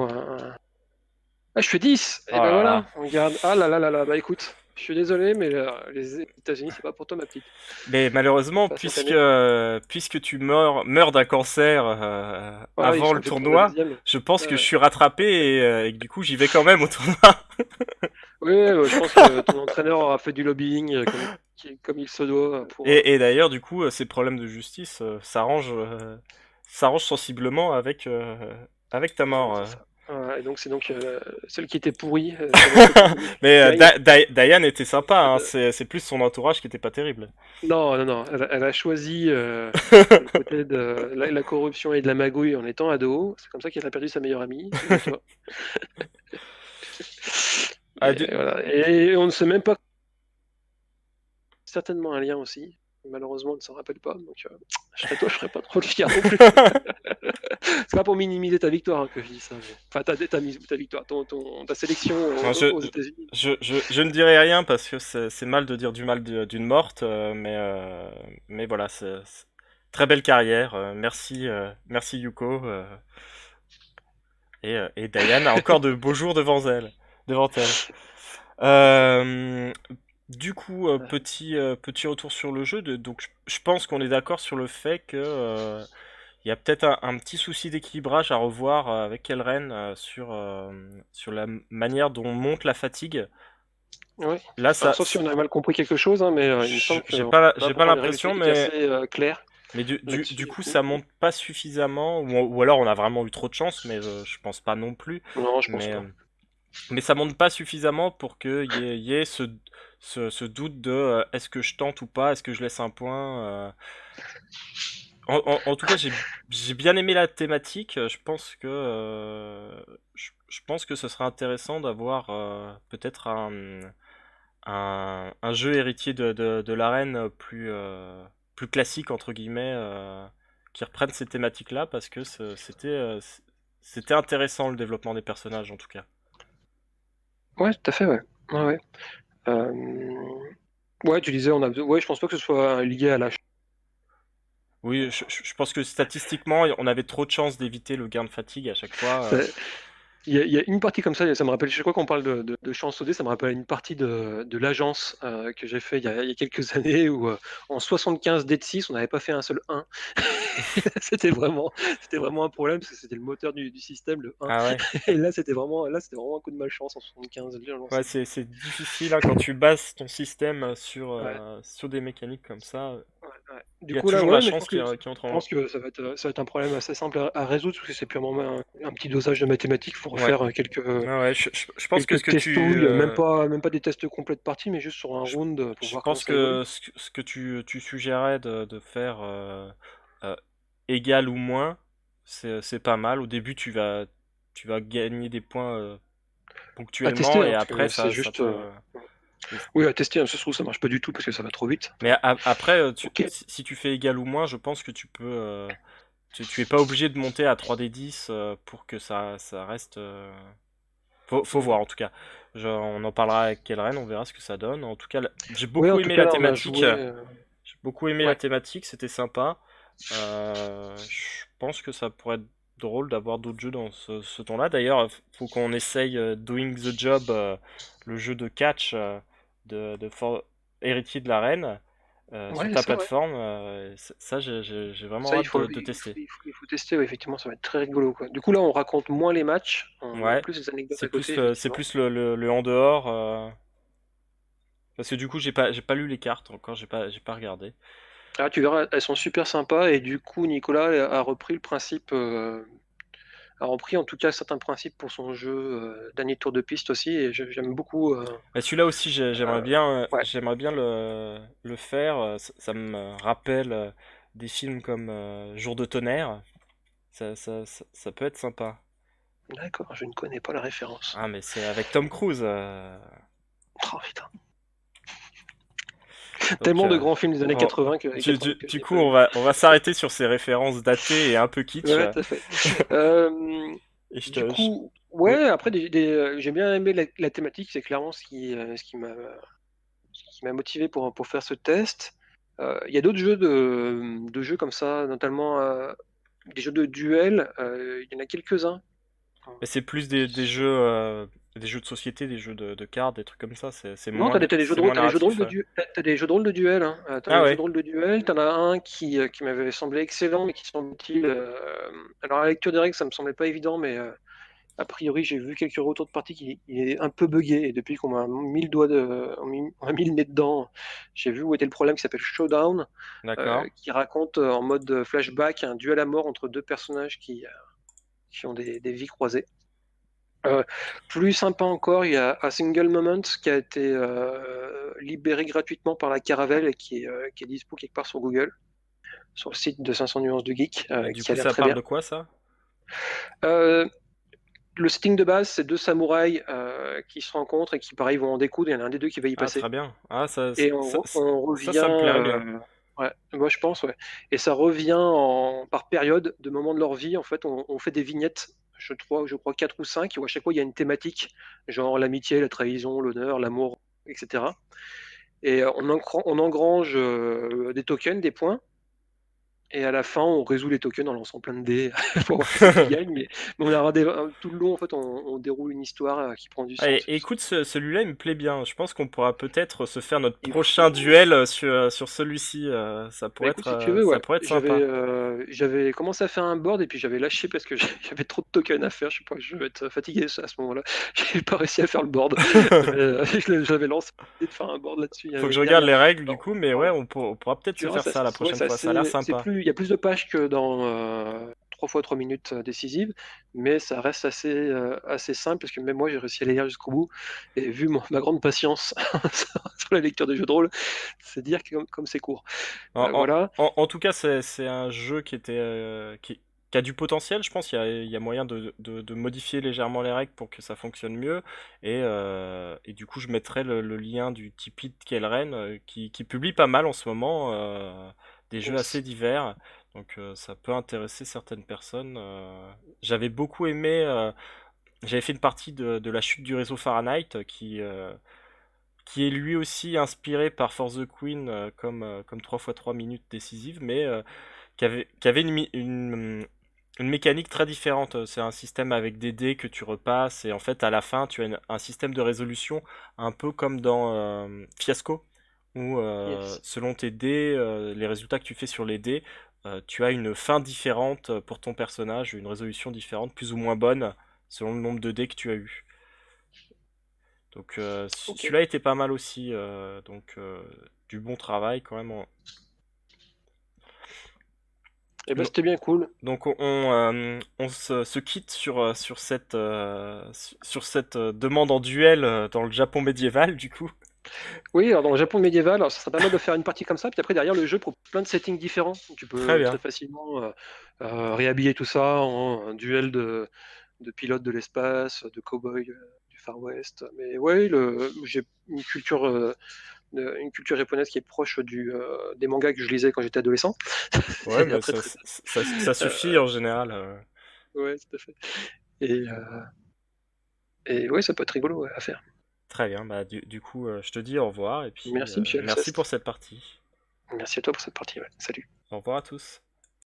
Ah, je fais 10! Oh Et ben là voilà, là. on garde. Ah là là là là, bah écoute, je suis désolé, mais les États-Unis, c'est pas pour toi, ma petite. Mais C'est malheureusement, pas cette année. puisque tu meurs d'un cancer Ah, ils avant sont le obligés de prendre le tournoi, deuxième. je pense Ouais, que je ouais. suis rattrapé et que du coup j'y vais quand même au tournoi. Oui, je pense que ton entraîneur aura fait du lobbying comme il se doit pour. Et d'ailleurs, du coup, ces problèmes de justice s'arrangent sensiblement avec ta Ouais, mort. c'est ça. Et donc c'est donc celle qui était pourrie, celle avec le compromis qui Mais gagne. Diane était sympa, hein. Euh, C'est plus son entourage qui était pas terrible. Non, non, non, elle a choisi le côté de la corruption et de la magouille en étant ado. C'est comme ça qu'elle a perdu sa meilleure amie, figure-toi. Ah, Et, voilà. Et on ne sait même pas, certainement un lien aussi. Malheureusement, on ne s'en rappelle pas. Donc, je serais toi, je ferais pas trop le fier non plus. C'est pas pour minimiser ta victoire, hein, que je dis ça. Enfin, ta victoire, ta sélection non, aux États-Unis. je ne dirai rien parce que c'est mal de dire du mal d'une morte, mais voilà, c'est très belle carrière. Merci Yuko. Et Diane a encore de beaux jours devant elle. Euh, du coup, petit retour sur le jeu. Donc, je pense qu'on est d'accord sur le fait que il y a peut-être un petit souci d'équilibrage à revoir avec Elren sur la manière dont monte la fatigue. Oui. Là, Alors, sauf si on a mal compris quelque chose, hein, mais il me semble qu'on va j'ai pas pourtant les règles l'impression, étaient assez claires mais là-dessus, du du coup, coup. ça monte pas suffisamment, ou alors on a vraiment eu trop de chance, mais je pense pas non plus. Non, je pense Mais pas. Mais ça monte pas suffisamment pour qu'il y ait ce doute de est-ce que je tente ou pas, est-ce que je laisse un point. En tout cas, j'ai bien aimé la thématique. Je pense que ce serait intéressant d'avoir peut-être un jeu héritier de l'arène plus classique, entre guillemets, qui reprenne ces thématiques-là, parce que c'était intéressant le développement des personnages, en tout cas. Ouais, tout à fait, ouais. Ouais, ouais. Euh, Ouais, tu disais, ouais, je pense pas que ce soit lié à la. Oui, je pense que statistiquement, on avait trop de chances d'éviter le gain de fatigue à chaque fois. Ça- il y a une partie comme ça me rappelle, je crois qu'on parle de chance OD, ça me rappelle une partie de l'agence que j'ai fait il y a quelques années où en 75 d de 6, on n'avait pas fait un seul 1. C'était vraiment un problème parce que c'était le moteur du système, le 1. Ah ouais. Et là, c'était vraiment un coup de malchance en 75, bien Ouais, lancé. c'est difficile hein, quand tu bases ton système Ouais, sur des mécaniques comme ça. ouais, ouais. Du Il y a coup, là, toujours la ouais, mais chance qui entre je en... pense que ça va être un problème assez simple à résoudre parce que c'est purement un petit dosage de mathématiques. Il faut Ouais. refaire Ouais, je pense que quelques ce que tu... testouilles, même pas des tests complets de partie, mais juste sur un je, round pour je voir comment pense ça évolue. que ce que tu suggérais de faire euh, égal ou moins, c'est pas mal. Au début, tu vas gagner des points À ponctuellement tester, hein, et parce que après, c'est ça juste. peut... Oui, à tester, hein, ça se trouve, ça marche pas du tout parce que ça va trop vite. Mais après, Ok. si tu fais égal ou moins, je pense que tu peux. Tu es pas obligé de monter à 3D10 pour que ça reste. Faut Mhm. voir en tout cas. On en parlera avec Kelren, on verra ce que ça donne. En tout cas, j'ai Ouais, beaucoup en tout aimé cas, la là, on a thématique. joué. J'ai beaucoup aimé la Ouais. thématique, c'était sympa. Je pense que ça pourrait être drôle d'avoir d'autres jeux dans ce ton-là. D'ailleurs, faut qu'on essaye Doing the Job, le jeu de catch héritier de la reine, sur Ouais, ta ça, ouais. plateforme. Ça, j'ai vraiment Ça, hâte de tester. il faut tester, ouais, effectivement, ça va être très rigolo, quoi. Du coup, là, on raconte moins les matchs, on met Ouais, plus les anecdotes à côté, c'est effectivement. plus le en dehors. Parce que du coup, j'ai pas lu les cartes encore, j'ai pas regardé. Ah, tu verras, elles sont super sympas, et du coup, Nicolas a repris le principe, a repris en tout cas certains principes pour son jeu dernier tour de piste aussi, et j'aime beaucoup. Et celui-là aussi, Ouais, j'aimerais bien le faire. Ça me rappelle des films comme Jour de tonnerre. Ça peut être sympa. d'accord, je ne connais pas la référence. Ah, mais c'est avec Tom Cruise. Oh putain. Donc, Tellement de grands films des années on- 80 et 80 que je du n'ai coup, pas vu. on va s'arrêter sur ces références datées et un peu kitsch. Ouais, tout à fait. Euh, Et du coup, oui, ouais, après, j'ai bien aimé la thématique, c'est clairement ce qui m'a motivé pour faire ce test. Il y a d'autres jeux de jeux comme ça, notamment des jeux de duel, il y en a quelques-uns. mais c'est plus des jeux de société, des jeux de cartes, des trucs comme ça. Non, t'as des jeux de C'est rôle, moins narratif. t'as des jeux de rôle de duel, hein. T'as Ah des jeux ouais, de rôle de duel, t'en as un qui m'avait semblé excellent, mais qui semble-t-il, alors à la lecture des règles, ça me semblait pas évident, mais a priori, j'ai vu quelques retours de partie qui il est un peu buggé, et depuis qu'on m'a mis le doigt on m'a mis le nez dedans, j'ai vu où était le problème, qui s'appelle Showdown, d'accord. qui raconte en mode flashback un duel à mort entre deux personnages qui ont des vies croisées. Euh, Plus sympa encore, il y a A Single Moment qui a été libéré gratuitement par la Caravelle et qui est dispo quelque part sur Google, sur le site de 500 nuances de geek, Et du qui a coup, l'air ça très parle bien. de quoi ça? Euh, le setting de base, c'est deux samouraïs qui se rencontrent et qui, pareil, vont en découdre. Il y en a un des deux qui va y Ah, très passer. bien. Ah, Et on ça revient. me plairait bien. Ouais, moi je pense, ouais. Et ça revient par période, de moments de leur vie. En fait, on fait des vignettes, je crois 4 ou 5, où à chaque fois il y a une thématique, genre l'amitié, la trahison, l'honneur, l'amour, etc. Et on engrange des tokens, des points. Et à la fin, on résout les tokens en lançant plein de dés pour voir qui c'est qui gagne. Mais on a tout le long, en fait, on déroule une histoire qui prend du Ah, sens. écoute, celui-là, il me plaît bien. Je pense qu'on pourra peut-être se faire notre Il prochain faut. duel sur celui-ci. Bah écoute, si tu veux, Ça ouais. pourrait être J'avais sympa. j'avais commencé à faire un board et puis j'avais lâché parce que j'avais trop de tokens à faire. Je sais pas, je vais être fatigué à ce moment-là. J'ai pas réussi à faire le board. J'avais lancé l'idée de faire un board là-dessus Faut que je regarde derrière. les règles du Alors, coup, mais ouais, on pourra peut-être tu se verras, faire ça la ouais, prochaine fois. Ça a l'air sympa. il y a plus de pages que dans 3 fois 3 minutes décisives, mais ça reste assez simple parce que même moi j'ai réussi à les lire jusqu'au bout. Et vu ma grande patience sur la lecture des jeux de rôle, c'est dire que comme c'est court. Voilà. En tout cas, c'est un jeu qui a du potentiel. Je pense qu'il y a moyen de modifier légèrement les règles pour que ça fonctionne mieux. Et du coup, je mettrai le lien du Tipeee de Kelren qui publie pas mal en ce moment des jeux assez Yes. divers. Donc ça peut intéresser certaines personnes. J'avais beaucoup aimé. J'avais fait une partie de la chute du réseau Fahrenheit qui est lui aussi inspiré par For the Queen comme 3 fois 3 minutes décisives, mais qui avait une mécanique très différente. C'est un système avec des dés que tu repasses, et en fait, à la fin, tu as un système de résolution un peu comme dans Fiasco, où Yes. selon tes dés, les résultats que tu fais sur les dés, tu as une fin différente pour ton personnage, une résolution différente, plus ou moins bonne, selon le nombre de dés que tu as eu. Donc Ok. celui-là était pas mal aussi, donc du bon travail quand même. Et ben c'était bien cool. Donc on se quitte sur cette demande en duel dans le Japon médiéval du coup. Oui, alors dans le Japon médiéval, alors ça serait pas mal de faire une partie comme ça, puis après derrière le jeu propose plein de settings différents. Tu Très peux très bien. facilement réhabiller tout ça en un duel de pilotes de l'espace, de cow-boys du Far West. Mais ouais, j'ai une culture japonaise qui est proche des mangas que je lisais quand j'étais adolescent. Ouais, C'est mais très très. ça suffit Euh, en général. ouais, tout à fait. Et, ouais, ça peut être rigolo ouais, à faire. Très bien. Bah, du coup, je te dis au revoir et puis Merci, monsieur merci pour Alceste. cette partie. Merci à toi pour cette partie. Ouais. Salut. Au revoir à tous.